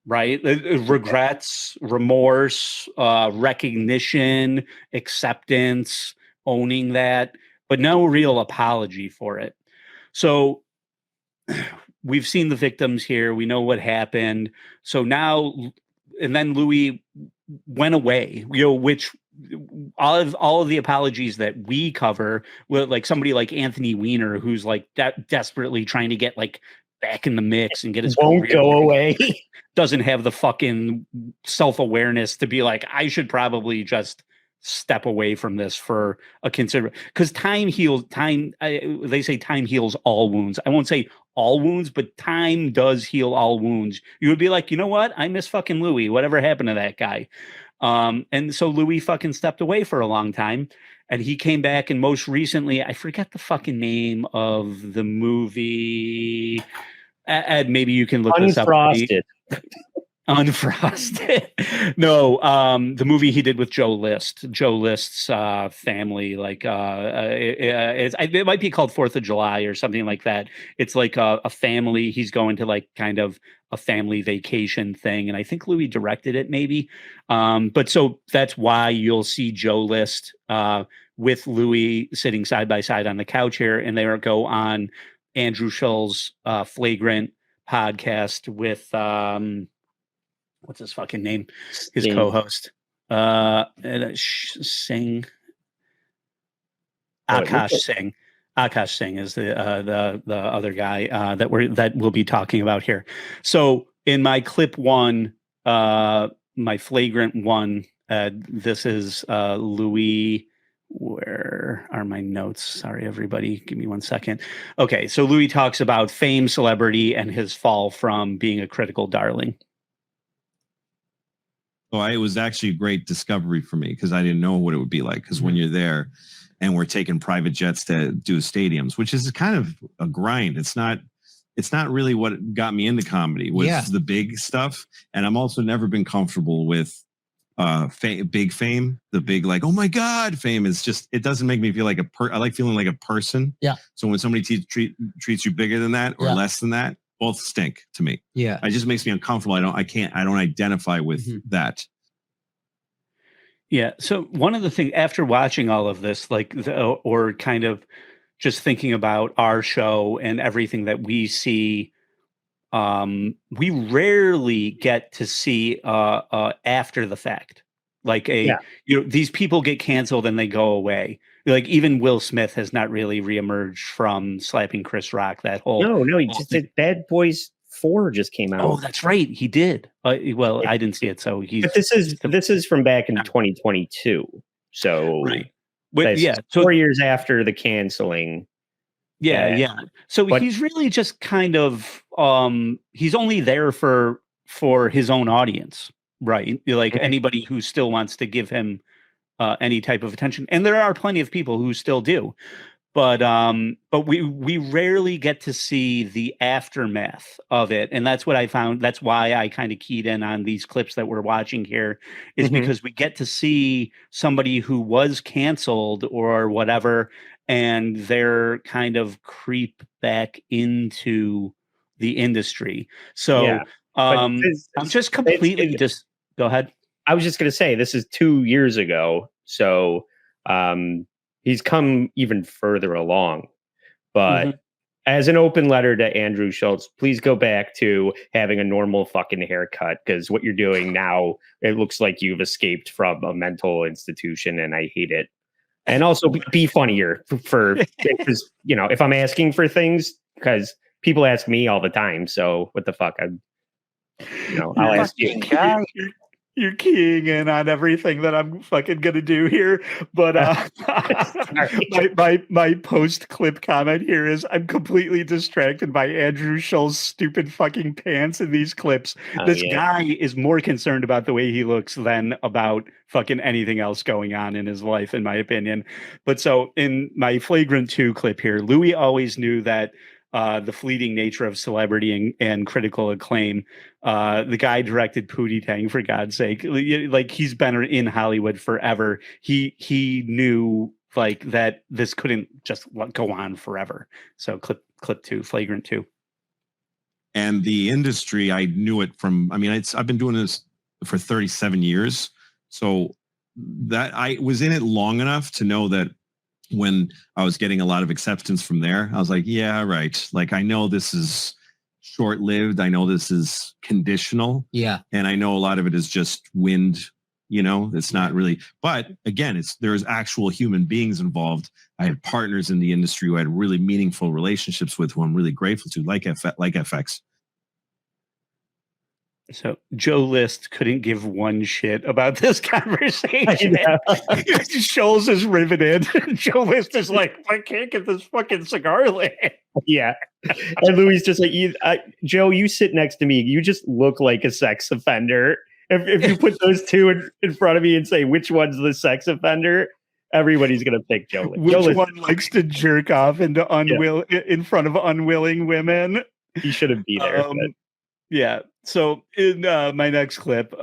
right? Regrets, remorse, recognition, acceptance, owning that, but no real apology for it. So we've seen the victims here. We know what happened. So now, and then Louie went away, which all of the apologies that we cover, like somebody like Anthony Weiner, who's like desperately trying to get like back in the mix and get his won't career go back, away. doesn't have the fucking self-awareness to be like, I should probably just step away from this for a because they say time heals all wounds. I won't say all wounds, but time does heal all wounds. You would be like, you know what? I miss fucking Louie. Whatever happened to that guy? And so Louie fucking stepped away for a long time, and he came back, and most recently, I forget the fucking name of the movie. Ed, maybe you can look this up. Unfrosted. Unfrosted. No, the movie he did with Joe List. Joe List's family, like it might be called 4th of July or something like that. It's like a family. He's going to like kind of a family vacation thing, and I think Louie directed it, maybe. But so that's why you'll see Joe List with Louie sitting side by side on the couch here, and they go on Andrew Schul's Flagrant podcast with what's his fucking name? His co-host. Singh. Akash Singh. Akash Singh is the other guy that we'll be talking about here. So in my clip one, my flagrant one, this is Louie. Where are my notes? Sorry, everybody. Give me 1 second. Okay, so Louie talks about fame, celebrity, and his fall from being a critical darling. Oh, it was actually a great discovery for me because I didn't know what it would be like. Because when you're there and we're taking private jets to do stadiums, which is kind of a grind. It's not really what got me into comedy was the big stuff. And I'm also never been comfortable with big fame. The big, like, oh my God, fame is just, it doesn't make me feel like I like feeling like a person. Yeah. So when somebody treats you bigger than that or less than that, both stink to me. Yeah. It just makes me uncomfortable. I don't identify with that. Yeah. So one of the things after watching all of this, like, or kind of just thinking about our show and everything that we see, we rarely get to see after the fact. Like these people get canceled and they go away. Like even Will Smith has not really reemerged from slapping Chris Rock. That whole no, he just did Bad Boys 4 just came out. Oh, that's right, he did. Well, I didn't see it, so he's. But this is from back in 2022. So right, but so 4 years after the canceling. Yeah. So he's really just kind of he's only there for his own audience, right? Like anybody who still wants to give him any type of attention, and there are plenty of people who still do, but we rarely get to see the aftermath of it, and that's what I found. That's why I kind of keyed in on these clips that we're watching here, is because we get to see somebody who was canceled or whatever, and they're kind of creep back into the industry. So I'm just completely just go ahead. I was just going to say, this is 2 years ago. So he's come even further along. But as an open letter to Andrew Schulz, please go back to having a normal fucking haircut, because what you're doing now, it looks like you've escaped from a mental institution, and I hate it. And also be funnier because, if I'm asking for things, because people ask me all the time. So what the fuck? I'll ask you. You're keying in on everything that I'm fucking gonna do here, but my post clip comment here is I'm completely distracted by Andrew Schulz's stupid fucking pants in these clips. This guy is more concerned about the way he looks than about fucking anything else going on in his life, in my opinion. But so in my flagrant 2 clip here, Louie always knew that the fleeting nature of celebrity and critical acclaim. The guy directed Pootie Tang, for God's sake. Like, he's been in Hollywood forever. He knew like that this couldn't just go on forever. So clip 2, flagrant 2. And the industry, I knew it from. I mean, I've been doing this for 37 years, so that I was in it long enough to know that. When I was getting a lot of acceptance from there, I was like, yeah, right. Like, I know this is short-lived. I know this is conditional. Yeah. And I know a lot of it is just wind, it's not really, but again, there's actual human beings involved. I had partners in the industry who had really meaningful relationships with, who I'm really grateful to, like FX. So Joe List couldn't give one shit about this conversation. Schulz is riveted. Joe List is like, I can't get this fucking cigar lit. Yeah. And Louie's just like, Joe, you sit next to me. You just look like a sex offender. If you put those two in front of me and say, which one's the sex offender? Everybody's going to pick Joe List. Which one likes to jerk off in front of unwilling women? He shouldn't be there. Yeah. So in my next clip,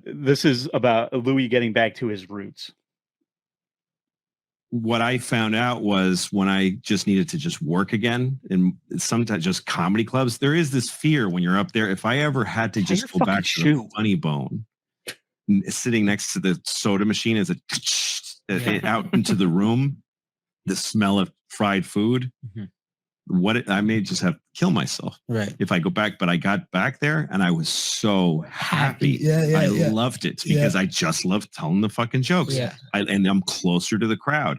this is about Louie getting back to his roots. What I found out was when I just needed to just work again, and sometimes just comedy clubs, there is this fear when you're up there. If I ever had to just go back to the Funny Bone, sitting next to the soda machine as it out into the room, the smell of fried food. I may just have to kill myself if I go back. But I got back there and I was so happy. I loved it because I just love telling the fucking jokes. And I'm closer to the crowd.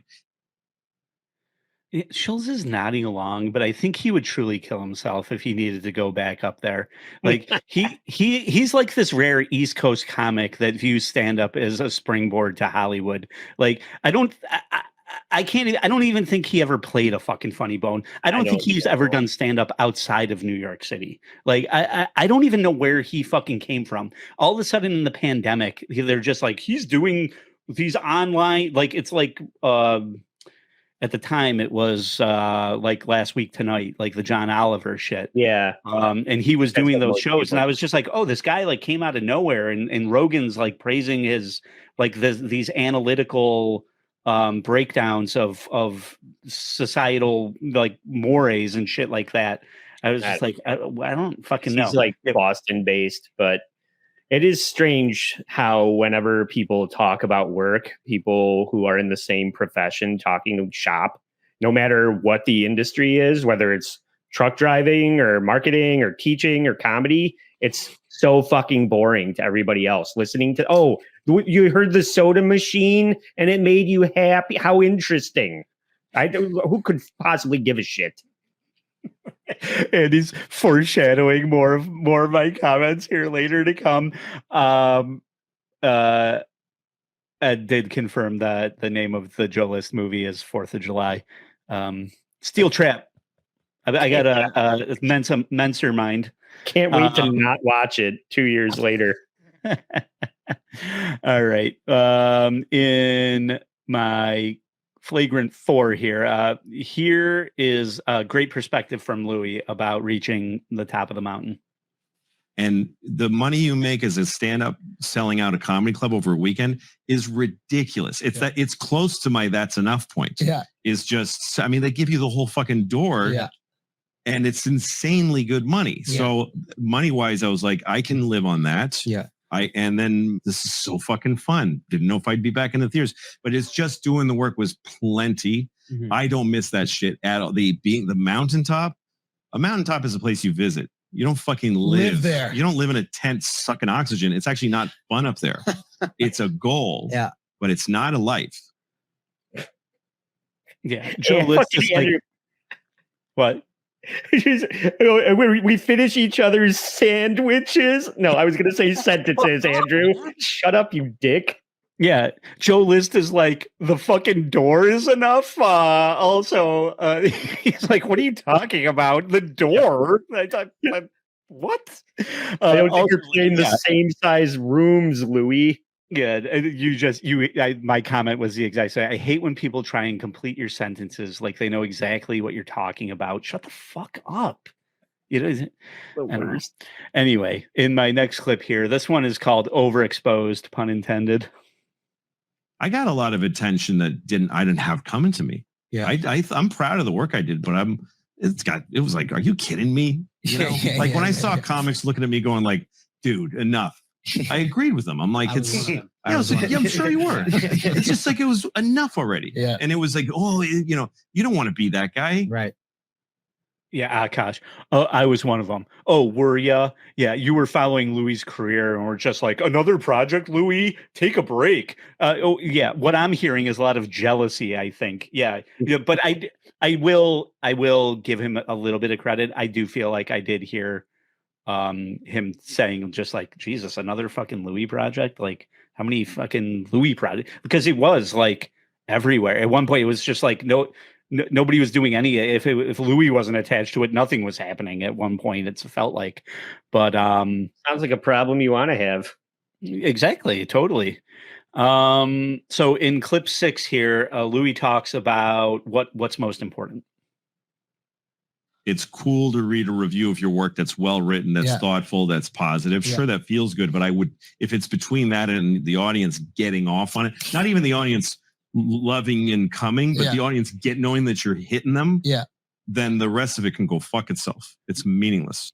Schulz is nodding along, but I think he would truly kill himself if he needed to go back up there. Like he's like this rare East Coast comic that views stand up as a springboard to Hollywood. Like I don't even think he ever played a fucking Funny Bone. I don't think he's ever done stand up outside of New York City. Like I don't even know where he fucking came from. All of a sudden in the pandemic, they're just like, he's doing these online, like it's like at the time it was like Last Week Tonight, like the John Oliver shit. Yeah. And he was doing those shows and I was just like, oh, this guy like came out of nowhere and Rogan's like praising his like these analytical breakdowns of societal like mores and shit like that. I was just like, I don't fucking know. He's like Boston based, but it is strange how whenever people talk about work, people who are in the same profession talking to shop, no matter what the industry is, whether it's truck driving or marketing or teaching or comedy, it's so fucking boring to everybody else listening to, oh, you heard the soda machine and it made you happy. How interesting. Who could possibly give a shit? And he's foreshadowing more of my comments here later to come. Ed did confirm that the name of the Joe List movie is 4th of July. Steel Trap. I got a Menser mind. Can't wait to not watch it 2 years later. All right. In my flagrant 4 here, here is a great perspective from Louie about reaching the top of the mountain. And the money you make as a stand-up selling out a comedy club over a weekend is ridiculous. It's that it's close to my that's enough point. Yeah. It's just, I mean, they give you the whole fucking door. Yeah. And it's insanely good money. Yeah. So money-wise, I was like, I can live on that. Yeah. And then this is so fucking fun. Didn't know if I'd be back in the theaters, but it's just doing the work was plenty. Mhm. I don't miss that shit at all. Being the mountaintop, a mountaintop is a place you visit. You don't fucking live there. You don't live in a tent sucking oxygen. It's actually not fun up there. It's a goal, but it's not a life. Yeah. Joe List is like, what? We finish each other's sandwiches. No, I was going to say sentences, Andrew. Shut up, you dick. Yeah, Joe List is like, the fucking door is enough. Also, he's like, what are you talking about? The door? What? I don't think you're playing the same size rooms, Louie. Yeah, my comment was the exact same. I hate when people try and complete your sentences like they know exactly what you're talking about. Shut the fuck up. You know, I don't know. Anyway, in my next clip here, this one is called Overexposed, pun intended. I got a lot of attention that I didn't have coming to me. Yeah, I'm proud of the work I did, but it was like, are you kidding me? You know, when I saw comics looking at me going like, dude, enough. I agreed with them. I'm like, I'm sure you were. It's just like, it was enough already. Yeah. And it was like, oh, you don't want to be that guy. Right. Yeah, Akash. I was one of them. Oh, were ya? Yeah, you were following Louie's career and we're just like, another project, Louie? Take a break. Oh, yeah. What I'm hearing is a lot of jealousy, I think. Yeah, but I will give him a little bit of credit. I do feel like I did hear him saying just like, Jesus, another fucking Louie project? Like, how many fucking Louie projects? Because it was like everywhere. At one point, it was just like, nobody was doing any. If Louie wasn't attached to it, nothing was happening. At one point, it's felt like. But sounds like a problem you want to have. Exactly, totally. So in clip 6 here, Louie talks about what's most important. it's cool to read a review of your work that's well written, that's thoughtful, that's positive. Sure, that feels good, but I would, if it's between that and the audience getting off on it, not even the audience loving and coming, but the audience knowing that you're hitting them, then the rest of it can go fuck itself. It's meaningless.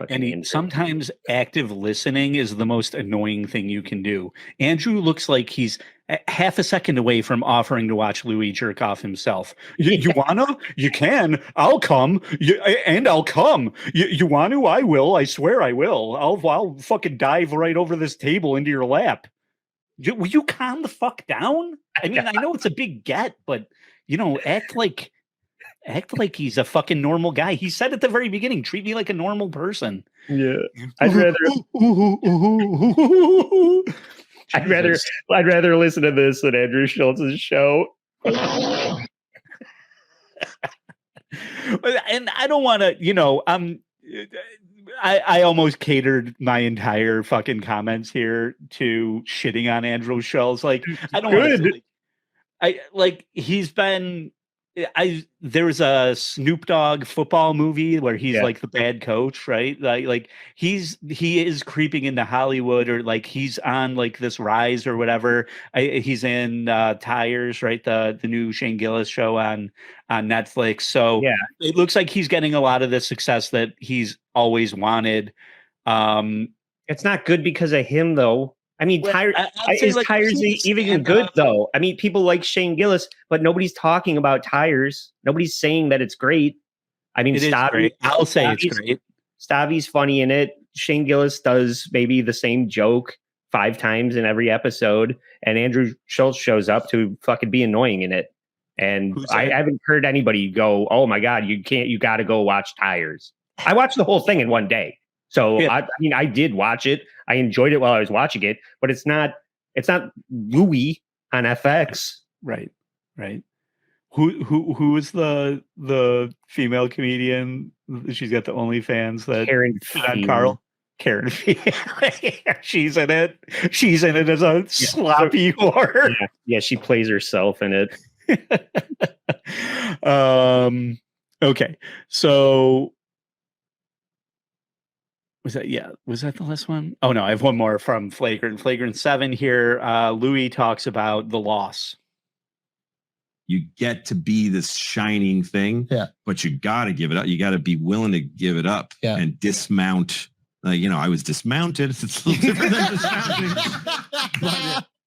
And sometimes active listening is the most annoying thing you can do. Andrew looks like he's half a second away from offering to watch Louie jerk off himself. You wanna? You can. I'll come. I'll come. You want to? I will. I swear I will. I'll fucking dive right over this table into your lap. Will you calm the fuck down? I mean, I know it's a big get, but act like he's a fucking normal guy. He said at the very beginning, treat me like a normal person. Yeah. I'd rather listen to this than Andrew Schultz's show. And I don't want to, I almost catered my entire fucking comments here to shitting on Andrew Schultz. Like, I don't want to, he's been, there's a Snoop Dogg football movie where he's like the bad coach, right? Like he is creeping into Hollywood, or like he's on like this rise or whatever. He's in Tires, right? The new Shane Gillis show on Netflix. So it looks like he's getting a lot of the success that he's always wanted. It's not good because of him, though. I mean, is Tires even good, though? I mean, people like Shane Gillis, but nobody's talking about Tires. Nobody's saying that it's great. I mean, I'll say it's great. Stavi's funny in it. Shane Gillis does maybe the same joke 5 times in every episode, and Andrew Schultz shows up to fucking be annoying in it. And I haven't heard anybody go, "Oh my God, you got to go watch Tires." I watched the whole thing in one day. So I mean, I did watch it. I enjoyed it while I was watching it, but it's not Louie on FX. Right. Who is the female comedian? She's got the OnlyFans that Karen on Carl. Karen. She's in it. She's in it as a sloppy whore. Yeah, she plays herself in it. Okay. So was that the last one? Oh no, I have one more from Flagrant 7 here. Louie talks about the loss. You get to be this shining thing, but you got to give it up. You got to be willing to give it up and dismount. I was dismounted. It's a little different than dismounting.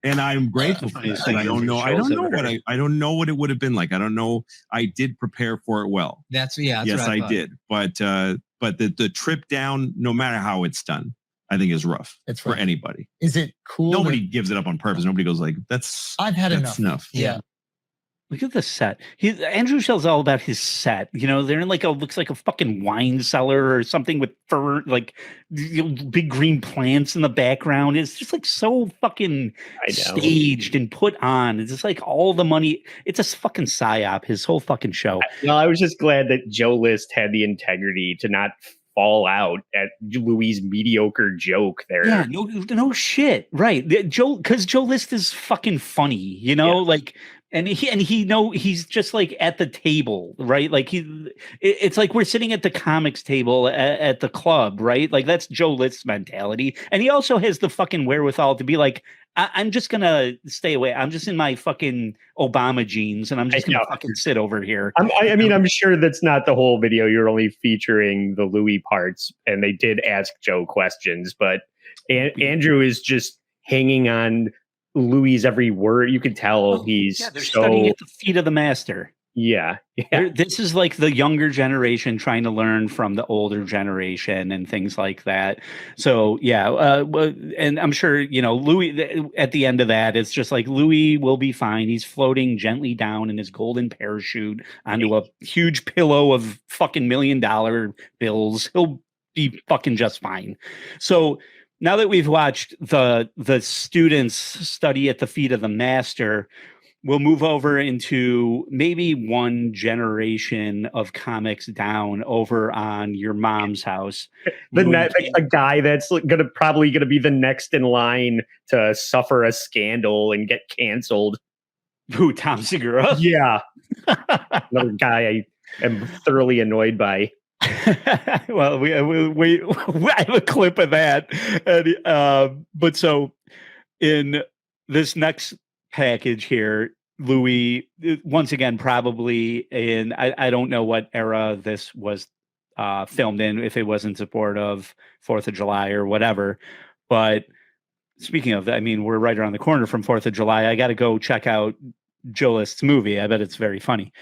And I'm grateful for this. I don't know what it would have been like. I don't know. I did prepare for it well. Yes, I did. But the trip down, no matter how it's done, I think is rough for anybody. Is it cool? Nobody gives it up on purpose. Nobody goes like, I've had enough. Yeah. Look at the set. Andrew Schultz's all about his set. They're in looks like a fucking wine cellar or something with fur, big green plants in the background. It's just so fucking staged and put on. It's just like all the money. It's a fucking psyop, his whole fucking show. Well, I was just glad that Joe List had the integrity to not fall out at Louie's mediocre joke there. Yeah, no shit. Right. Because Joe List is fucking funny, And he's just like at the table, right? Like it's like we're sitting at the comics table at the club, right? Like that's Joe List's mentality. And he also has the fucking wherewithal to be like, I'm just going to stay away. I'm just in my fucking Obama jeans and I'm just going to fucking sit over here. I'm sure that's not the whole video. You're only featuring the Louie parts, and they did ask Joe questions, but Andrew is just hanging on Louie's every word. You could tell he's studying at the feet of the master. Yeah. This is like the younger generation trying to learn from the older generation and things like that. So and I'm sure Louie at the end of that, it's just like Louie will be fine. He's floating gently down in his golden parachute onto a huge pillow of fucking $1 million bills. He'll be fucking just fine. So now that we've watched the students study at the feet of the master, we'll move over into maybe one generation of comics down over on your mom's house. A guy that's probably gonna be the next in line to suffer a scandal and get canceled. Who, Tom Segura? Yeah. Another guy I am thoroughly annoyed by. Well, we have a clip of that. And, but so in this next package here, Louie, once again, probably in, I don't know what era this was filmed in, if it was in support of 4th of July or whatever. But speaking of that, I mean, we're right around the corner from 4th of July. I got to go check out Joe List's movie. I bet it's very funny.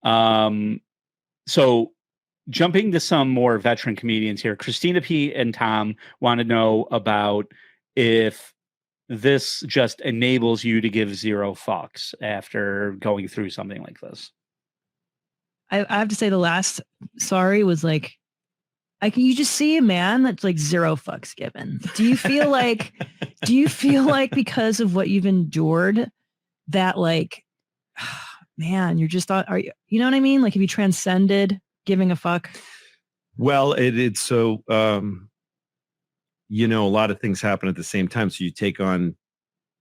So jumping to some more veteran comedians here, Christina P. and Tom want to know about if this just enables you to give zero fucks after going through something like this. I have to say the last sorry was like, you just see a man that's like zero fucks given. Do you feel like because of what you've endured that like, man, you're just, you know what I mean? Like, have you transcended giving a fuck? Well, it's so, you know, a lot of things happen at the same time. So you take on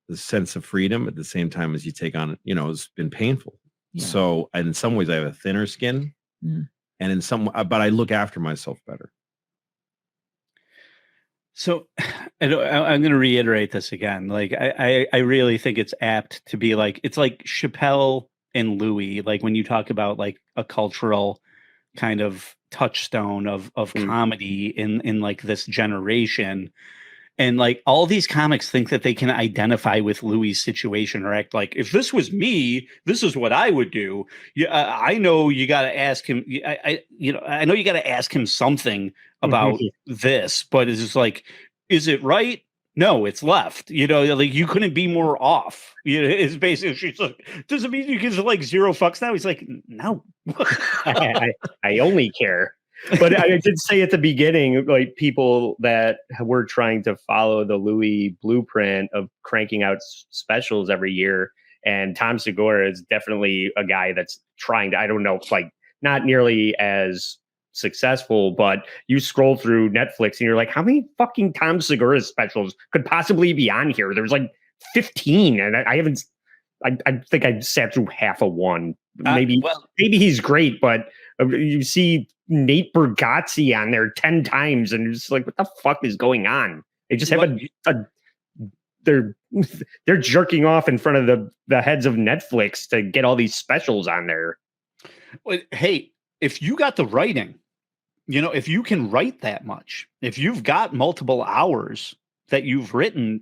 the sense of freedom at the same time as you take on, you know, it's been painful. Yeah. So in some ways I have a thinner skin and in some, but I look after myself better. So I'm going to reiterate this again. Like, I really think it's apt to be like, it's like Chappelle and Louie, like when you talk about like a cultural kind of touchstone of comedy in like this generation. And like all these comics think that they can identify with Louie's situation or act like, if this was me, this is what I would do. Yeah, I know you got to ask him. I know you got to ask him something about this, but it's just like, is it right? No, it's left. You know, like you couldn't be more off. You know, it's basically, she's like, does it mean you give like zero fucks now? He's like, no. I only care. But I did say at the beginning, like people that were trying to follow the Louie blueprint of cranking out specials every year. And Tom Segura is definitely a guy that's trying to, I don't know, like not nearly as successful, but you scroll through Netflix and you're like, how many fucking Tom Segura specials could possibly be on here? There's like 15 and I haven't, I think I sat through half of one. Maybe he's great, but you see Nate Bargatze on there 10 times and it's like, what the fuck is going on? They just have they're jerking off in front of the heads of Netflix to get all these specials on there. Well, hey, if you got the writing, you know, if you can write that much, if you've got multiple hours that you've written,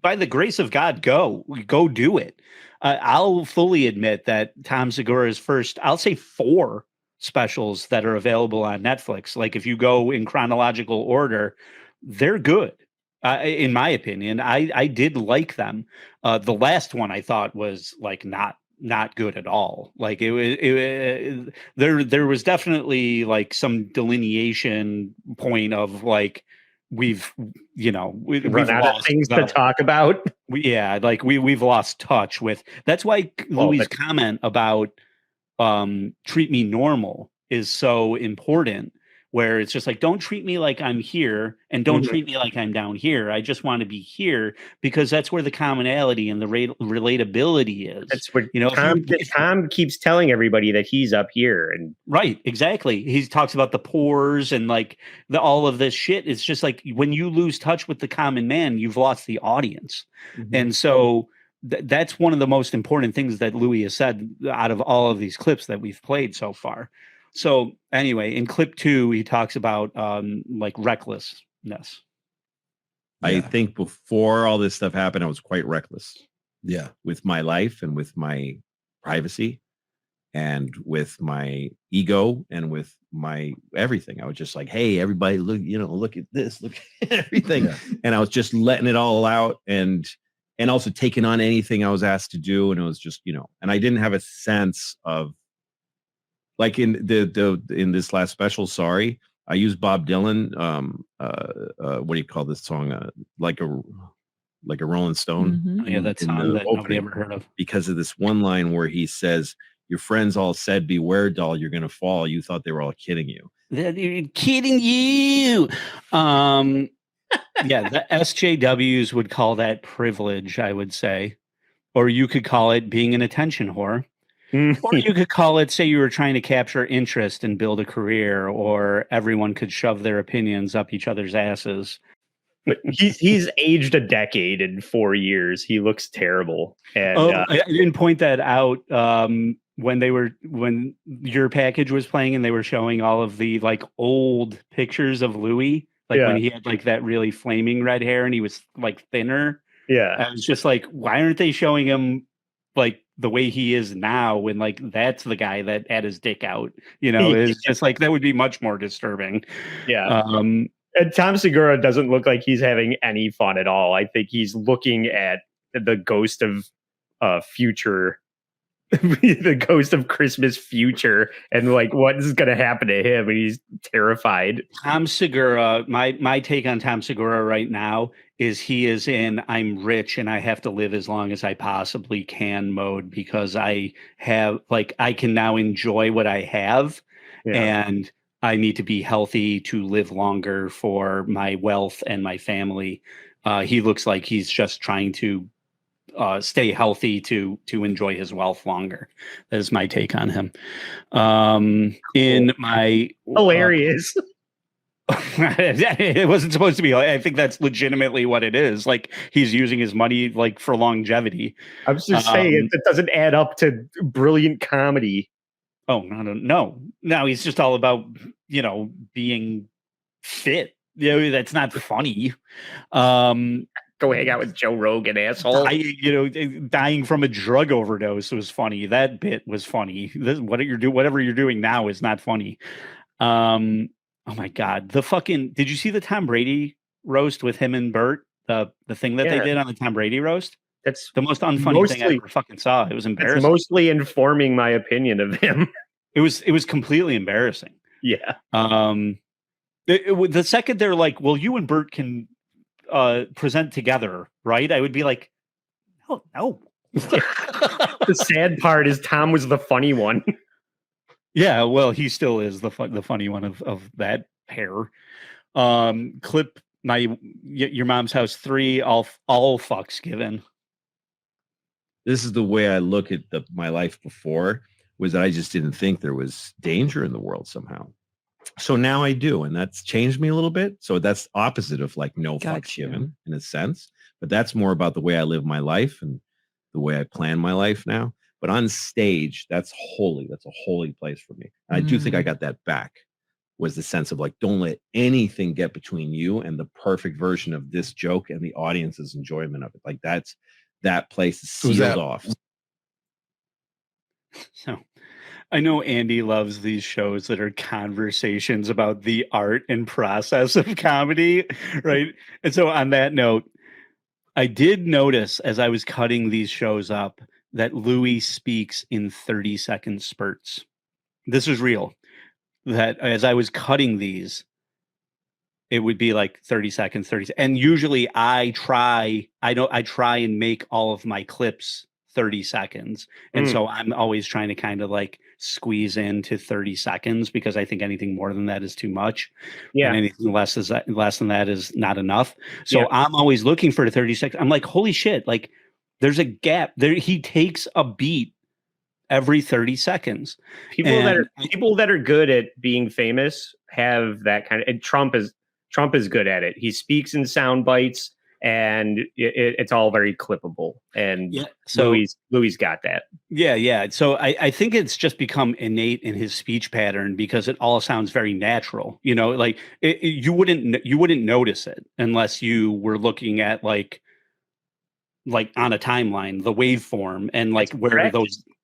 by the grace of God, go do it. I'll fully admit that Tom Segura's first, I'll say 4 specials that are available on Netflix. Like if you go in chronological order, they're good. In my opinion, I did like them. The last one I thought was like not good at all. Like there was definitely like some delineation point of like we've run out of things to talk about. We've lost touch with. That's why Louie's comment about treat me normal is so important, where it's just like, don't treat me like I'm here and don't treat me like I'm down here. I just want to be here because that's where the commonality and the relatability is. That's what, you know, Tom keeps telling everybody that he's up here. And right, exactly. He talks about the pores and like all of this shit. It's just like when you lose touch with the common man, you've lost the audience. And so that's one of the most important things that Louie has said out of all of these clips that we've played so far. So anyway, in clip 2, he talks about like recklessness. I think before all this stuff happened, I was quite reckless. Yeah. With my life and with my privacy and with my ego and with my everything. I was just like, hey, everybody, look at this, look at everything. Yeah. And I was just letting it all out and also taking on anything I was asked to do. And it was just, and I didn't have a sense of, like in in this last special, sorry, I used Bob Dylan. What do you call this song? Like a Rolling Stone. Yeah, that song that nobody ever heard of. Because of this one line where he says, "Your friends all said, 'Beware, doll, you're gonna fall.' You thought they were all kidding you." They're kidding you. Yeah, the SJWs would call that privilege, I would say. or you could call it being an attention whore. Or you could call it, say you were trying to capture interest and build a career, or everyone could shove their opinions up each other's asses. But he's aged a decade in 4 years. He looks terrible. And I didn't point that out when your package was playing and they were showing all of the like old pictures of Louie, like when he had like that really flaming red hair and he was like thinner. Yeah. I was just like, why aren't they showing him like the way he is now when like that's the guy that had his dick out? You know, it's just like that would be much more disturbing. Yeah. And Tom Segura doesn't look like he's having any fun at all. I think he's looking at the ghost of future, the ghost of Christmas future, and like what is going to happen to him. And he's terrified. Tom Segura, my take on Tom Segura right now is he is in I'm rich and I have to live as long as I possibly can mode, because I have like I can now enjoy what I have, and I need to be healthy to live longer for my wealth and my family. He looks like he's just trying to stay healthy to enjoy his wealth longer. That is my take on him. In my hilarious. It wasn't supposed to be. I think that's legitimately what it is. Like he's using his money like for longevity. I was just saying it doesn't add up to brilliant comedy. Oh no! He's just all about being fit. That's not funny. Go hang out with Joe Rogan, asshole. Dying from a drug overdose was funny. That bit was funny. Whatever you're doing now is not funny. Oh my God. Did you see the Tom Brady roast with him and Bert? The thing that they did on the Tom Brady roast? That's the most unfunny thing I ever fucking saw. It was embarrassing. It's mostly informing my opinion of him. It was completely embarrassing. Yeah. The second they're like, well, you and Bert can present together, right? I would be like, no. The sad part is Tom was the funny one. Yeah, well, he still is the funny one of that pair. Clip your mom's house 3, all fucks given. This is the way I look at my life before, was that I just didn't think there was danger in the world somehow. So now I do, and that's changed me a little bit. So that's opposite of like no fucks given in a sense, but that's more about the way I live my life and the way I plan my life now. But on stage, that's holy. That's a holy place for me. And I do think I got that back, was the sense of like, don't let anything get between you and the perfect version of this joke and the audience's enjoyment of it. Like that place is sealed off. So I know Andy loves these shows that are conversations about the art and process of comedy, right? And so on that note, I did notice as I was cutting these shows up that Louie speaks in 30-second spurts. This is real. That as I was cutting these, it would be like 30 seconds, 30. And usually I try and make all of my clips 30 seconds. And so I'm always trying to kind of like squeeze into 30 seconds because I think anything more than that is too much. Yeah. And anything less than that is not enough. So I'm always looking for the 30 seconds. I'm like, holy shit, like there's a gap there. He takes a beat every 30 seconds. People that are good at being famous have that kind of, and Trump is good at it. He speaks in sound bites and it's all very clippable. And so Louie's got that. Yeah. So I think it's just become innate in his speech pattern because it all sounds very natural. You know, like you wouldn't notice it unless you were looking at like on a timeline, the waveform and like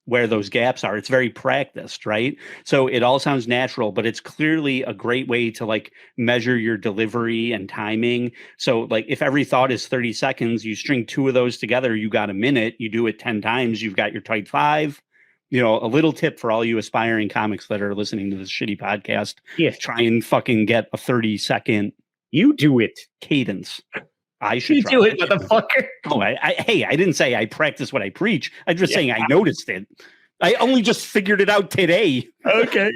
where those gaps are. It's very practiced, right? So it all sounds natural, but it's clearly a great way to like measure your delivery and timing. So like if every thought is 30 seconds, you string 2 of those together, you got a minute, you do it 10 times, you've got your tight 5. You know, a little tip for all you aspiring comics that are listening to this shitty podcast. Yeah. Try and fucking get a 30-second You do it. cadence. I should do it, motherfucker. Oh, I didn't say I practice what I preach. I'm just saying I noticed it. I only just figured it out today. Okay.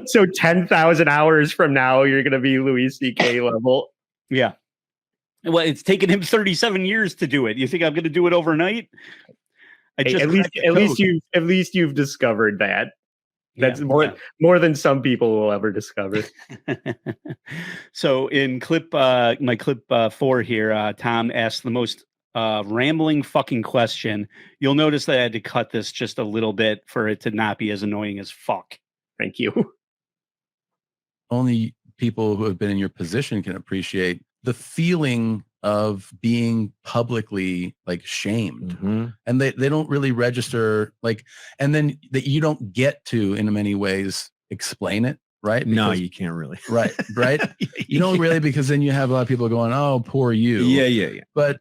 So 10,000 hours from now, you're going to be Louis C.K. level. Yeah. Well, it's taken him 37 years to do it. You think I'm going to do it overnight? Hey, at least you've discovered that. That's Yeah. more than some people will ever discover. So in my clip 4 here, Tom asked the most rambling fucking question. You'll notice that I had to cut this just a little bit for it to not be as annoying as fuck. Thank you. Only people who have been in your position can appreciate the feeling of being publicly like shamed, and they don't really register like, and then that you don't get to in many ways explain it, right? No, Because- you can't really. right. You don't really, because then you have a lot of people going, "Oh, poor you." Yeah. But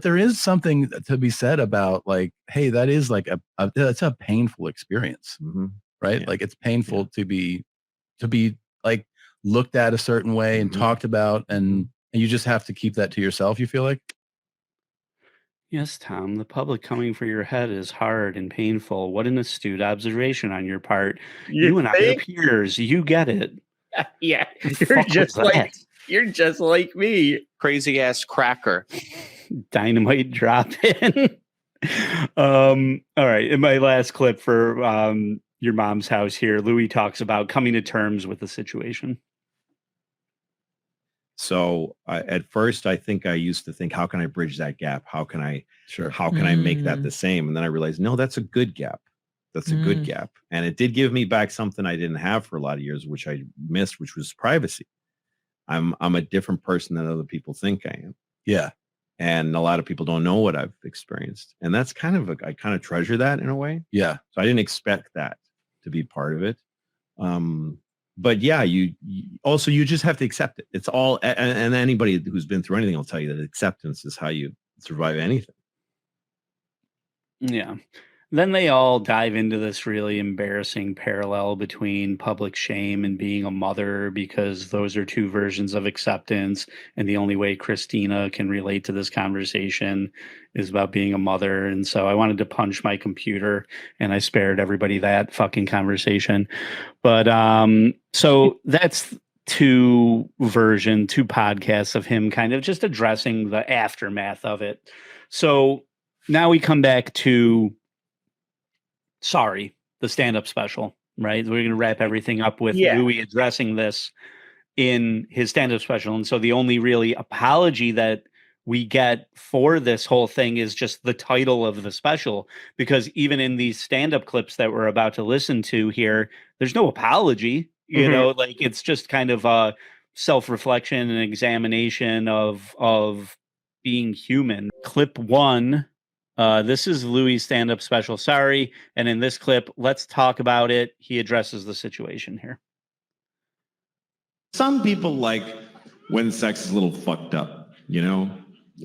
there is something to be said about like, hey, that is like that's a painful experience, right? Yeah. Like it's painful to be like looked at a certain way and talked about, and you just have to keep that to yourself, you feel like? Yes, Tom, the public coming for your head is hard and painful. What an astute observation on your part. You and I are peers. You get it. Yeah, Fuck was that? you're just like me. Crazy ass cracker. Dynamite drop in. All right. In my last clip for your mom's house here, Louie talks about coming to terms with the situation. So at first, I think I used to think, how can I bridge that gap? How can I make that the same? And then I realized, no, that's a good gap. That's a good gap. And it did give me back something I didn't have for a lot of years, which I missed, which was privacy. I'm a different person than other people think I am. Yeah. And a lot of people don't know what I've experienced. And that's I kind of treasure that in a way. Yeah. So I didn't expect that to be part of it. But yeah, you also, you just have to accept it. It's all, and anybody who's been through anything will tell you that acceptance is how you survive anything. Yeah. Then they all dive into this really embarrassing parallel between public shame and being a mother, because those are two versions of acceptance. And the only way Christina can relate to this conversation is about being a mother. And so I wanted to punch my computer, and I spared everybody that fucking conversation. But so that's two podcasts of him kind of just addressing the aftermath of it. So now we come back to Sorry, the stand-up special, right? We're going to wrap everything up with Louie addressing this in his stand-up special. And so the only really apology that we get for this whole thing is just the title of the special, because even in these stand-up clips that we're about to listen to here, there's no apology, you know, like it's just kind of a self-reflection and examination of being human. Clip 1. This is Louie's stand-up special, Sorry. And in this clip, let's talk about it. He addresses the situation here. Some people like when sex is a little fucked up, you know?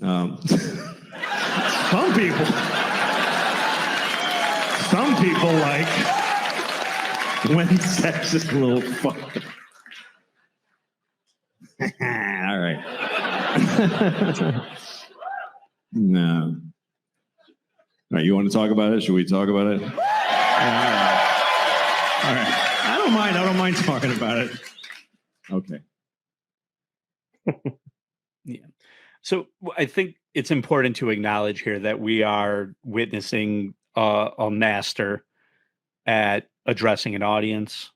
Some people like when sex is a little fucked up. All right. No. All right, you want to talk about it? Should we talk about it? All right. I don't mind talking about it. Okay. Yeah. So I think it's important to acknowledge here that we are witnessing a master at addressing an audience,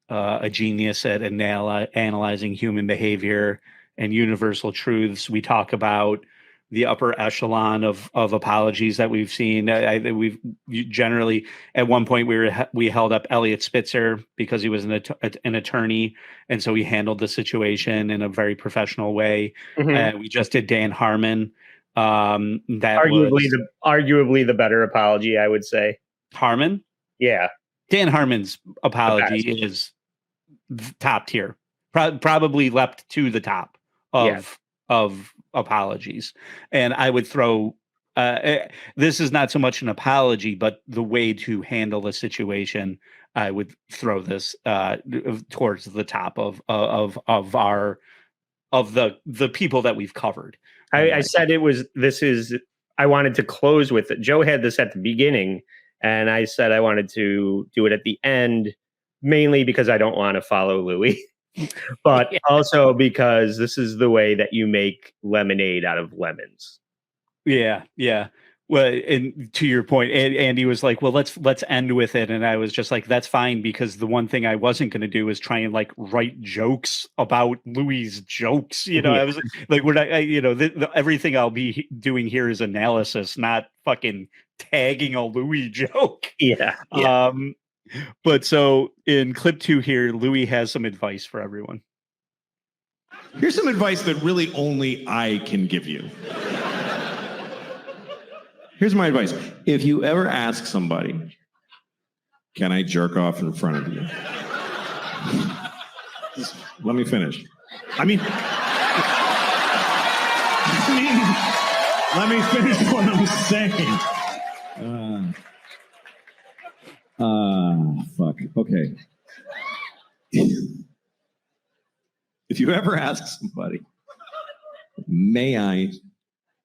a genius at analyzing human behavior and universal truths. We talk about the upper echelon of apologies that we've seen. We've generally, at one point, we held up Elliot Spitzer because he was an attorney, and so he handled the situation in a very professional way. We just did Dan Harmon. That arguably the better apology, I would say. Harmon? Yeah. Dan Harmon's apology is top tier. Probably leapt to the top of apologies. And I would throw this is not so much an apology, but the way to handle a situation. I would throw this towards the top of the people that we've covered. I said I wanted to close with it. Joe had this at the beginning, and I said I wanted to do it at the end, mainly because I don't want to follow Louie. But also because this is the way that you make lemonade out of lemons. Yeah. Well, and to your point, Andy was like, "Well, let's end with it," and I was just like, "That's fine," because the one thing I wasn't going to do is try and like write jokes about Louie's jokes. You know, I was like, "We're not," everything I'll be doing here is analysis, not fucking tagging a Louie joke. Yeah. But so in clip 2 here, Louie has some advice for everyone. Here's some advice that really only I can give you. Here's my advice. If you ever ask somebody, can I jerk off in front of you? Just let me finish. Let me finish what I'm saying. Fuck. Okay. If you ever ask somebody, may I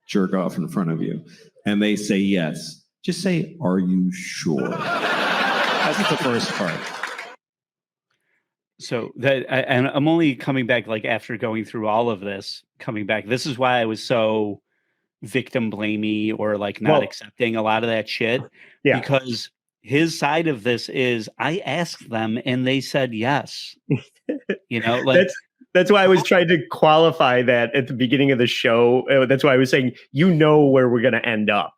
jerk off in front of you? And they say yes. Just say, are you sure? That's the first part. So and I'm only coming back like after going through all of this, coming back. This is why I was so victim blamey or like not accepting a lot of that shit. Yeah. Because his side of this is I asked them and they said yes. You know, like that's why I was trying to qualify that at the beginning of the show. That's why I was saying, you know where we're going to end up.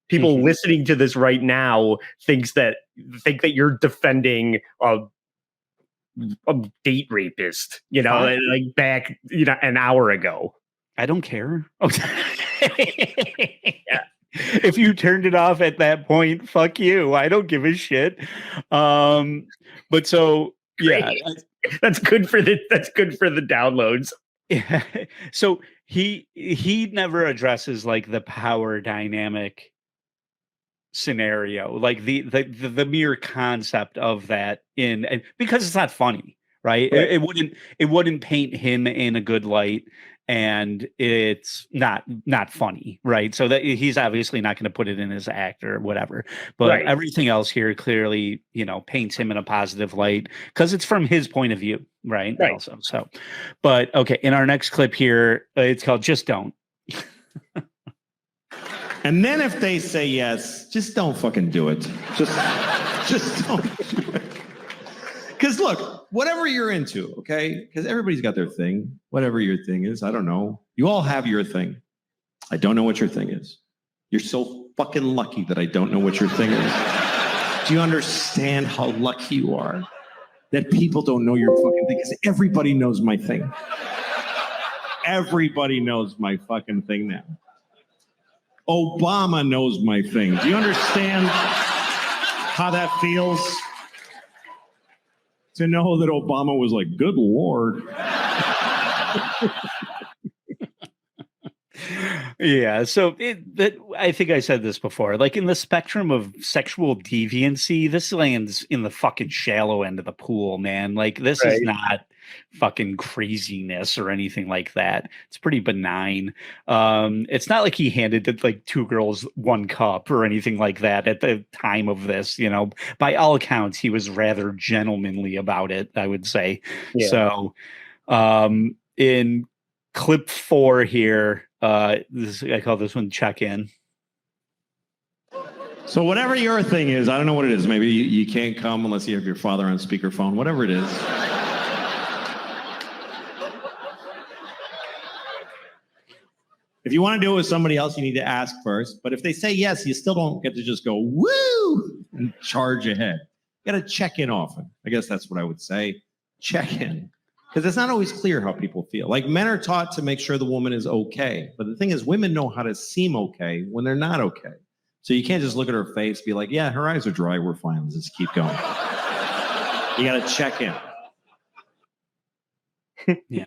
People listening to this right now think that you're defending a date rapist, you know, like back, you know, an hour ago. I don't care. Yeah. If you turned it off at that point, fuck you. I don't give a shit. But so yeah. That's good for the downloads. Yeah. So he never addresses like the power dynamic scenario, like the mere concept of that and because it's not funny, right? It wouldn't paint him in a good light, and it's not funny, right? So that he's obviously not going to put it in his act or whatever, but everything else here clearly, you know, paints him in a positive light because it's from his point of view, right? Also, so, but okay, in our next clip here, it's called "Just Don't." And then if they say yes, just don't fucking do it. Just don't do it. Because look, whatever you're into, okay? Because everybody's got their thing. Whatever your thing is, I don't know. You all have your thing. I don't know what your thing is. You're so fucking lucky that I don't know what your thing is. Do you understand how lucky you are that people don't know your fucking thing? Because everybody knows my thing. Everybody knows my fucking thing now. Obama knows my thing. Do you understand how that feels? To know that Obama was like, good Lord. Yeah, so I think I said this before. Like in the spectrum of sexual deviancy, this lands in the fucking shallow end of the pool, man. Like this is not fucking craziness or anything like that. It's pretty benign. It's not like he handed like 2 girls 1 cup or anything like that at the time of this. You know, by all accounts, he was rather gentlemanly about it, I would say. Yeah. So, in clip 4 here. I call this one check-in. So whatever your thing is, I don't know what it is. Maybe you can't come unless you have your father on speakerphone, whatever it is. If you want to do it with somebody else, you need to ask first. But if they say yes, you still don't get to just go, woo, and charge ahead. You got to check in often. I guess that's what I would say. Check in. Because it's not always clear how people feel. Like men are taught to make sure the woman is okay. But the thing is, women know how to seem okay when they're not okay. So you can't just look at her face, be like, yeah, her eyes are dry, we're fine, let's just keep going. You got to check in. Yeah.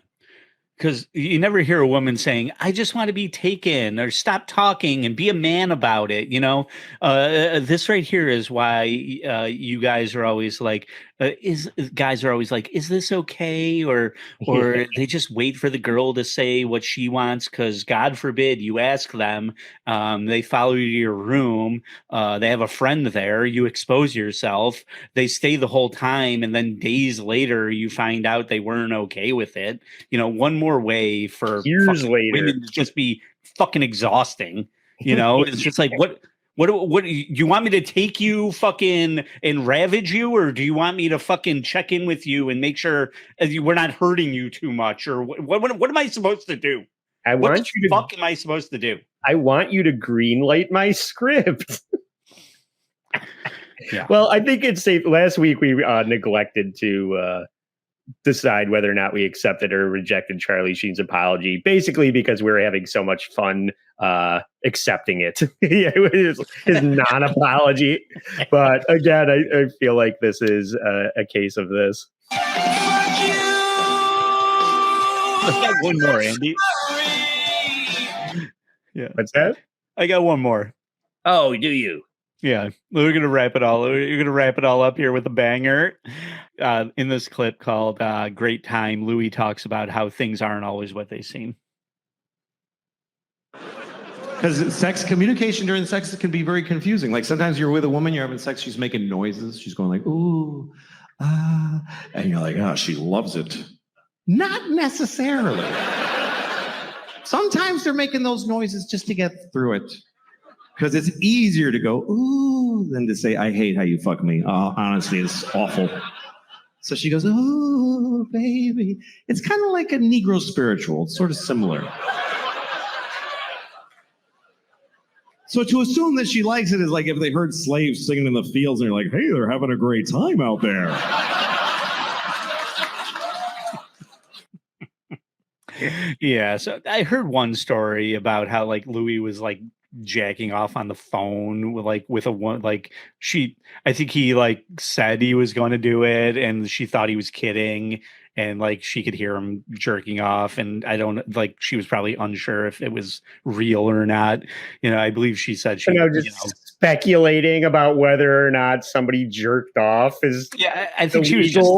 Because you never hear a woman saying, I just want to be taken, or stop talking and be a man about it. You know, this right here is why you guys are always like, is this okay? Or they just wait for the girl to say what she wants. Because God forbid you ask them, they follow you to your room. They have a friend there. You expose yourself. They stay the whole time. And then days later, you find out they weren't okay with it. You know, one more way for years later women to just be fucking exhausting. You know, it's just like, what you want me to take you fucking and ravage you, or do you want me to fucking check in with you and make sure we're not hurting you too much, or what am I supposed to do? What the fuck am I supposed to do? I want you to greenlight my script. Yeah. Well, I think it's safe. Last week we neglected to decide whether or not we accepted or rejected Charlie Sheen's apology, basically because we were having so much fun accepting it. His non-apology. But again, I feel like this is a case of this. I got one more, Andy. Yeah. What's that? I got one more. Oh, do you? Yeah, we're gonna wrap it all. We're gonna wrap it all up here with a banger. In this clip called "Great Time," Louie talks about how things aren't always what they seem. Because sex communication during sex can be very confusing. Like sometimes you're with a woman, you're having sex, she's making noises, she's going like ooh, and you're like, oh, she loves it. Not necessarily. Sometimes they're making those noises just to get through it. Because it's easier to go, ooh, than to say, I hate how you fuck me. Honestly, it's awful. So she goes, ooh, baby. It's kind of like a Negro spiritual. It's sort of similar. So to assume that she likes it is like if they heard slaves singing in the fields and they're like, hey, they're having a great time out there. Yeah, so I heard one story about how like Louie was like jacking off on the phone with a one, like I think he like said he was going to do it and she thought he was kidding, and like she could hear him jerking off, and I don't like, she was probably unsure if it was real or not. You know, I believe she said she speculating about whether or not somebody jerked off is I think she was just,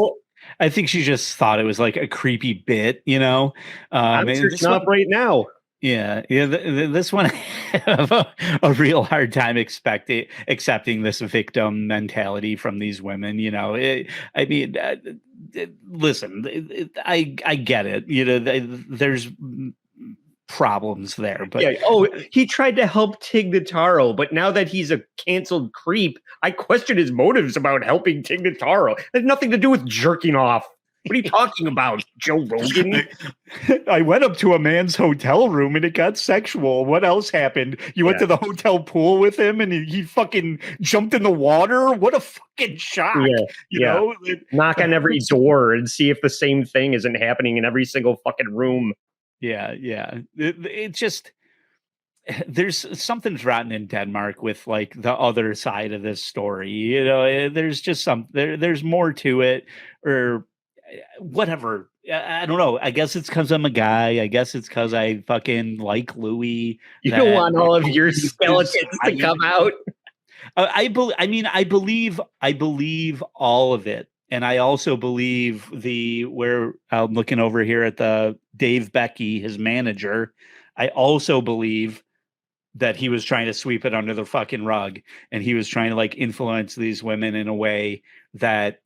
I think she just thought it was like a creepy bit, you know. I'm searching up right now. Yeah. This one, I have a real hard time accepting this victim mentality from these women. You know, I mean, listen, I get it. You know, there's problems there, but he tried to help Tig Notaro, but now that he's a canceled creep, I question his motives about helping Tig Notaro. It has nothing to do with jerking off. What are you talking about, Joe Rogan? I went up to a man's hotel room and it got sexual. What else happened? You went to the hotel pool with him and he fucking jumped in the water? What a fucking shock. You know? Knock on every door and see if the same thing isn't happening in every single fucking room. Yeah. It just, there's something's rotten in Denmark with like the other side of this story. You know, there's just there's more to it, or whatever. I don't know. I guess it's because I'm a guy. I guess it's because I fucking like Louie. You don't want all of your skeletons to come out. I believe all of it. And I also believe where I'm looking over here at the Dave Becky, his manager. I also believe that he was trying to sweep it under the fucking rug, and he was trying to like influence these women in a way that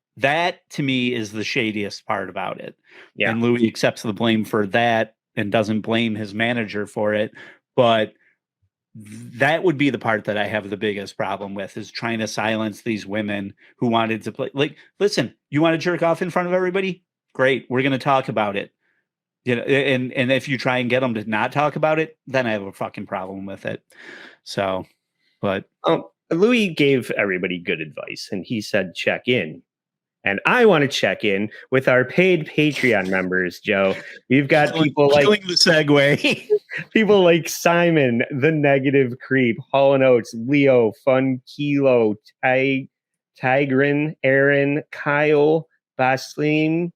to me is the shadiest part about it. Yeah. And Louie accepts the blame for that and doesn't blame his manager for it. But that would be the part that I have the biggest problem with, is trying to silence these women who wanted to play. Like, listen, you want to jerk off in front of everybody? Great. We're going to talk about it. You know, and if you try and get them to not talk about it, then I have a fucking problem with it. So, but Louie gave everybody good advice, and he said, check in. And I want to check in with our paid Patreon members, Joe. We've got people like the segue. People like Simon, the Negative Creep, Hall & Oates, Leo, Fun Kilo, Tigrin, Aaron, Kyle, Basleen.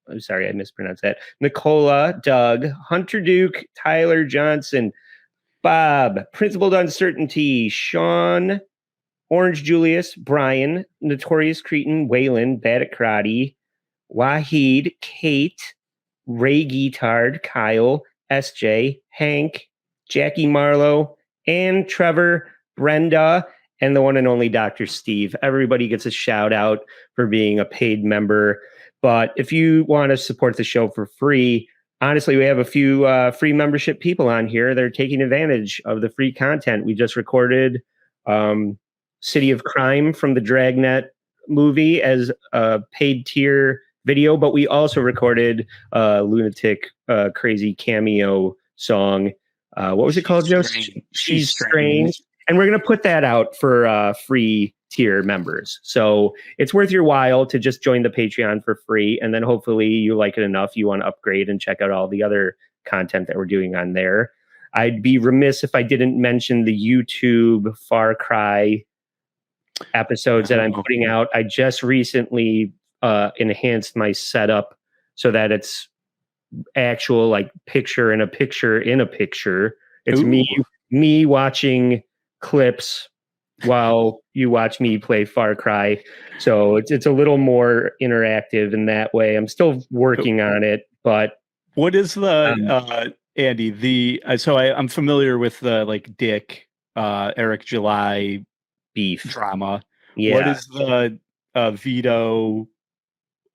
I'm sorry, I mispronounced that. Nicola, Doug, Hunter Duke, Tyler Johnson, Bob, Principled Uncertainty, Sean, Orange Julius, Brian, Notorious Cretin, Waylon, Bad at Karate, Wahid, Kate, Ray Guitard, Kyle, SJ, Hank, Jackie Marlowe, Ann, Trevor, Brenda, and the one and only Dr. Steve. Everybody gets a shout out for being a paid member. But if you want to support the show for free, honestly, we have a few free membership people on here. They're taking advantage of the free content. We just recorded City of Crime from the Dragnet movie as a paid tier video, but we also recorded Lunatic Crazy cameo song. What was it called, Joe? She's Strange. And we're going to put that out for free tier members. So it's worth your while to just join the Patreon for free. And then hopefully you like it enough, you want to upgrade and check out all the other content that we're doing on there. I'd be remiss if I didn't mention the YouTube Far Cry episodes that I'm putting out. I just recently enhanced my setup so that it's actual like picture in a picture in a picture. It's me watching clips while you watch me play Far Cry. So it's a little more interactive in that way. I'm still working on it, but what is the Andy, so I'm familiar with the like Dick Eric July beef drama. Yeah. What is the Vito?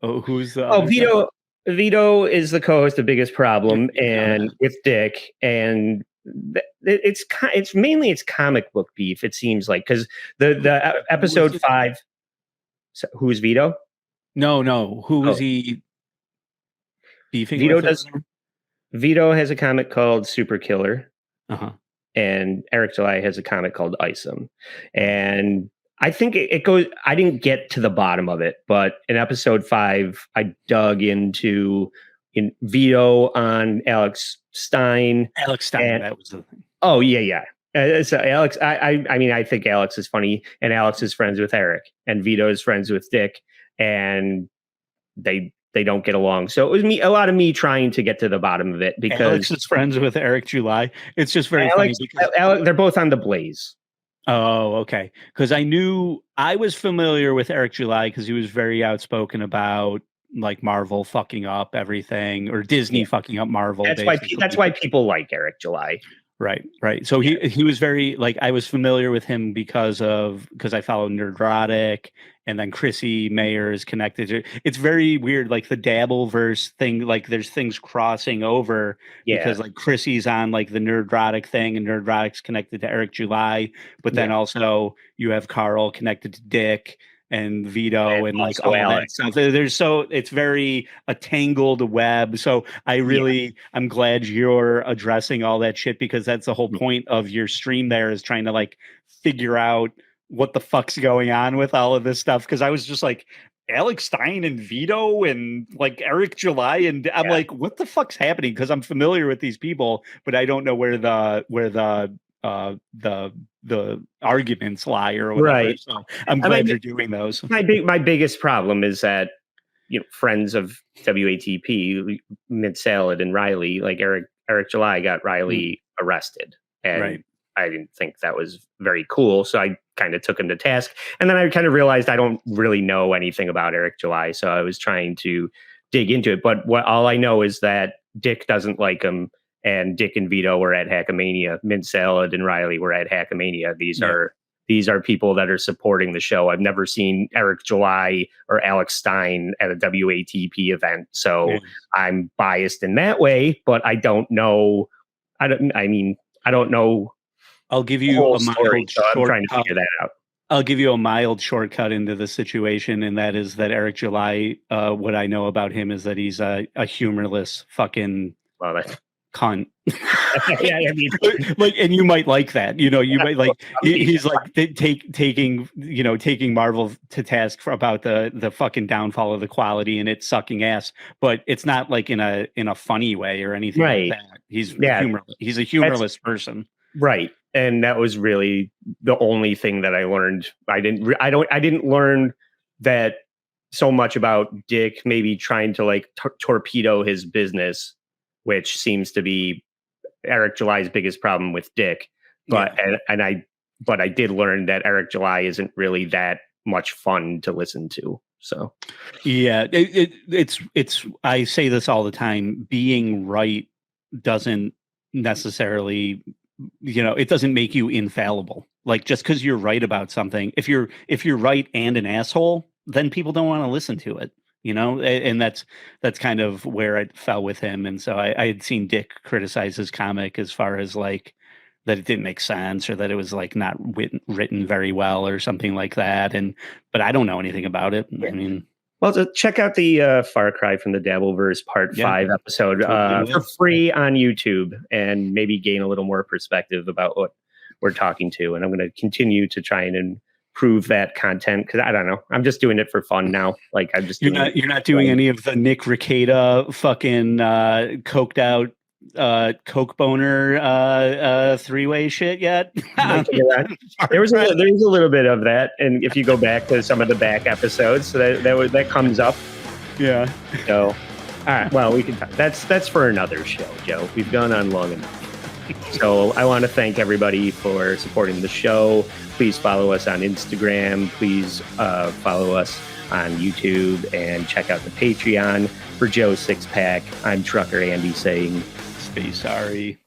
Who's the Vito is the co-host of Biggest Problem and with Dick, and it's mainly comic book beef, it seems like, because the episode 5. So, who's Vito? No, who is he beefing Vito with? Vito has a comic called Super Killer, and Eric July has a comic called Isom, and I think it goes. I didn't get to the bottom of it, but in episode 5, I dug into Vito on Alex Stein. That was the thing. Oh yeah. So Alex, I mean, I think Alex is funny, and Alex is friends with Eric, and Vito is friends with Dick, and they don't get along. So it was a lot of me trying to get to the bottom of it because Alex is friends with Eric July. It's just very funny because Alex, they're both on the Blaze. Oh, okay. Because I was familiar with Eric July because he was very outspoken about like Marvel fucking up everything, or Disney fucking up Marvel. That's why people like Eric July. Right. So he was very like, I was familiar with him because I follow Nerdrotic, and then Chrissy Mayer is connected to. It's very weird, like the Dabbleverse thing. Like there's things crossing over because like Chrissy's on like the Nerdrotic thing, and Nerdrotic's connected to Eric July, but then also you have Carl connected to Dick and Vito and like all that stuff. It's very a tangled web. So I'm glad you're addressing all that shit, because that's the whole point of your stream there, is trying to like figure out what the fuck's going on with all of this stuff. Because I was just like, Alex Stein and Vito and like Eric July, and I'm like, what the fuck's happening? Because I'm familiar with these people, but I don't know where the arguments lie or whatever. Right. So I'm glad you're doing those. My biggest problem is that friends of WATP, Mid Salad and Riley, like Eric July got Riley arrested, and I didn't think that was very cool, so I kind of took him to task. And then I kind of realized I don't really know anything about Eric July, so I was trying to dig into it. But all I know is that Dick doesn't like him, and Dick and Vito were at Hackamania. Mint Salad and Riley were at Hackamania. These are people that are supporting the show. I've never seen Eric July or Alex Stein at a WATP event, so I'm biased in that way. But I don't know. I don't know. I'll give you a mild shortcut. I'm trying to figure that out. I'll give you a mild shortcut into the situation, and that is that Eric July, what I know about him is that he's a humorless fucking cunt. I mean, like, and you might like that, you might like, he's like taking Marvel to task about the fucking downfall of the quality and it's sucking ass, but it's not like in a funny way or anything like that. He's a humorless person. Right. And that was really the only thing that I learned. I didn't learn that so much about Dick maybe trying to like torpedo his business, which seems to be Eric July's biggest problem with Dick. But I did learn that Eric July isn't really that much fun to listen to. So it's I say this all the time. Being right doesn't necessarily, it doesn't make you infallible. Like just because you're right about something, if you're right and an asshole, then people don't want to listen to it. and that's kind of where I fell with him. And so I had seen Dick criticize his comic as far as like that it didn't make sense or that it was like not written very well or something like that. But I don't know anything about it. I mean, well, check out the Far Cry from the Dabbleverse Part 5 episode for free on YouTube and maybe gain a little more perspective about what we're talking to. And I'm going to continue to try and improve that content because I don't know. I'm just doing it for fun now. Like I'm just you're not doing any of the Nick Rekieta fucking coked out coke boner three-way shit yet. There was a little bit of that, and if you go back to some of the back episodes, so that comes up. Yeah. So, all right. Well, we can. That's for another show, Joe. We've gone on long enough. So I want to thank everybody for supporting the show. Please follow us on Instagram. Please follow us on YouTube and check out the Patreon. For Joe Sixpack, I'm Trucker Andy saying, "Stay sorry."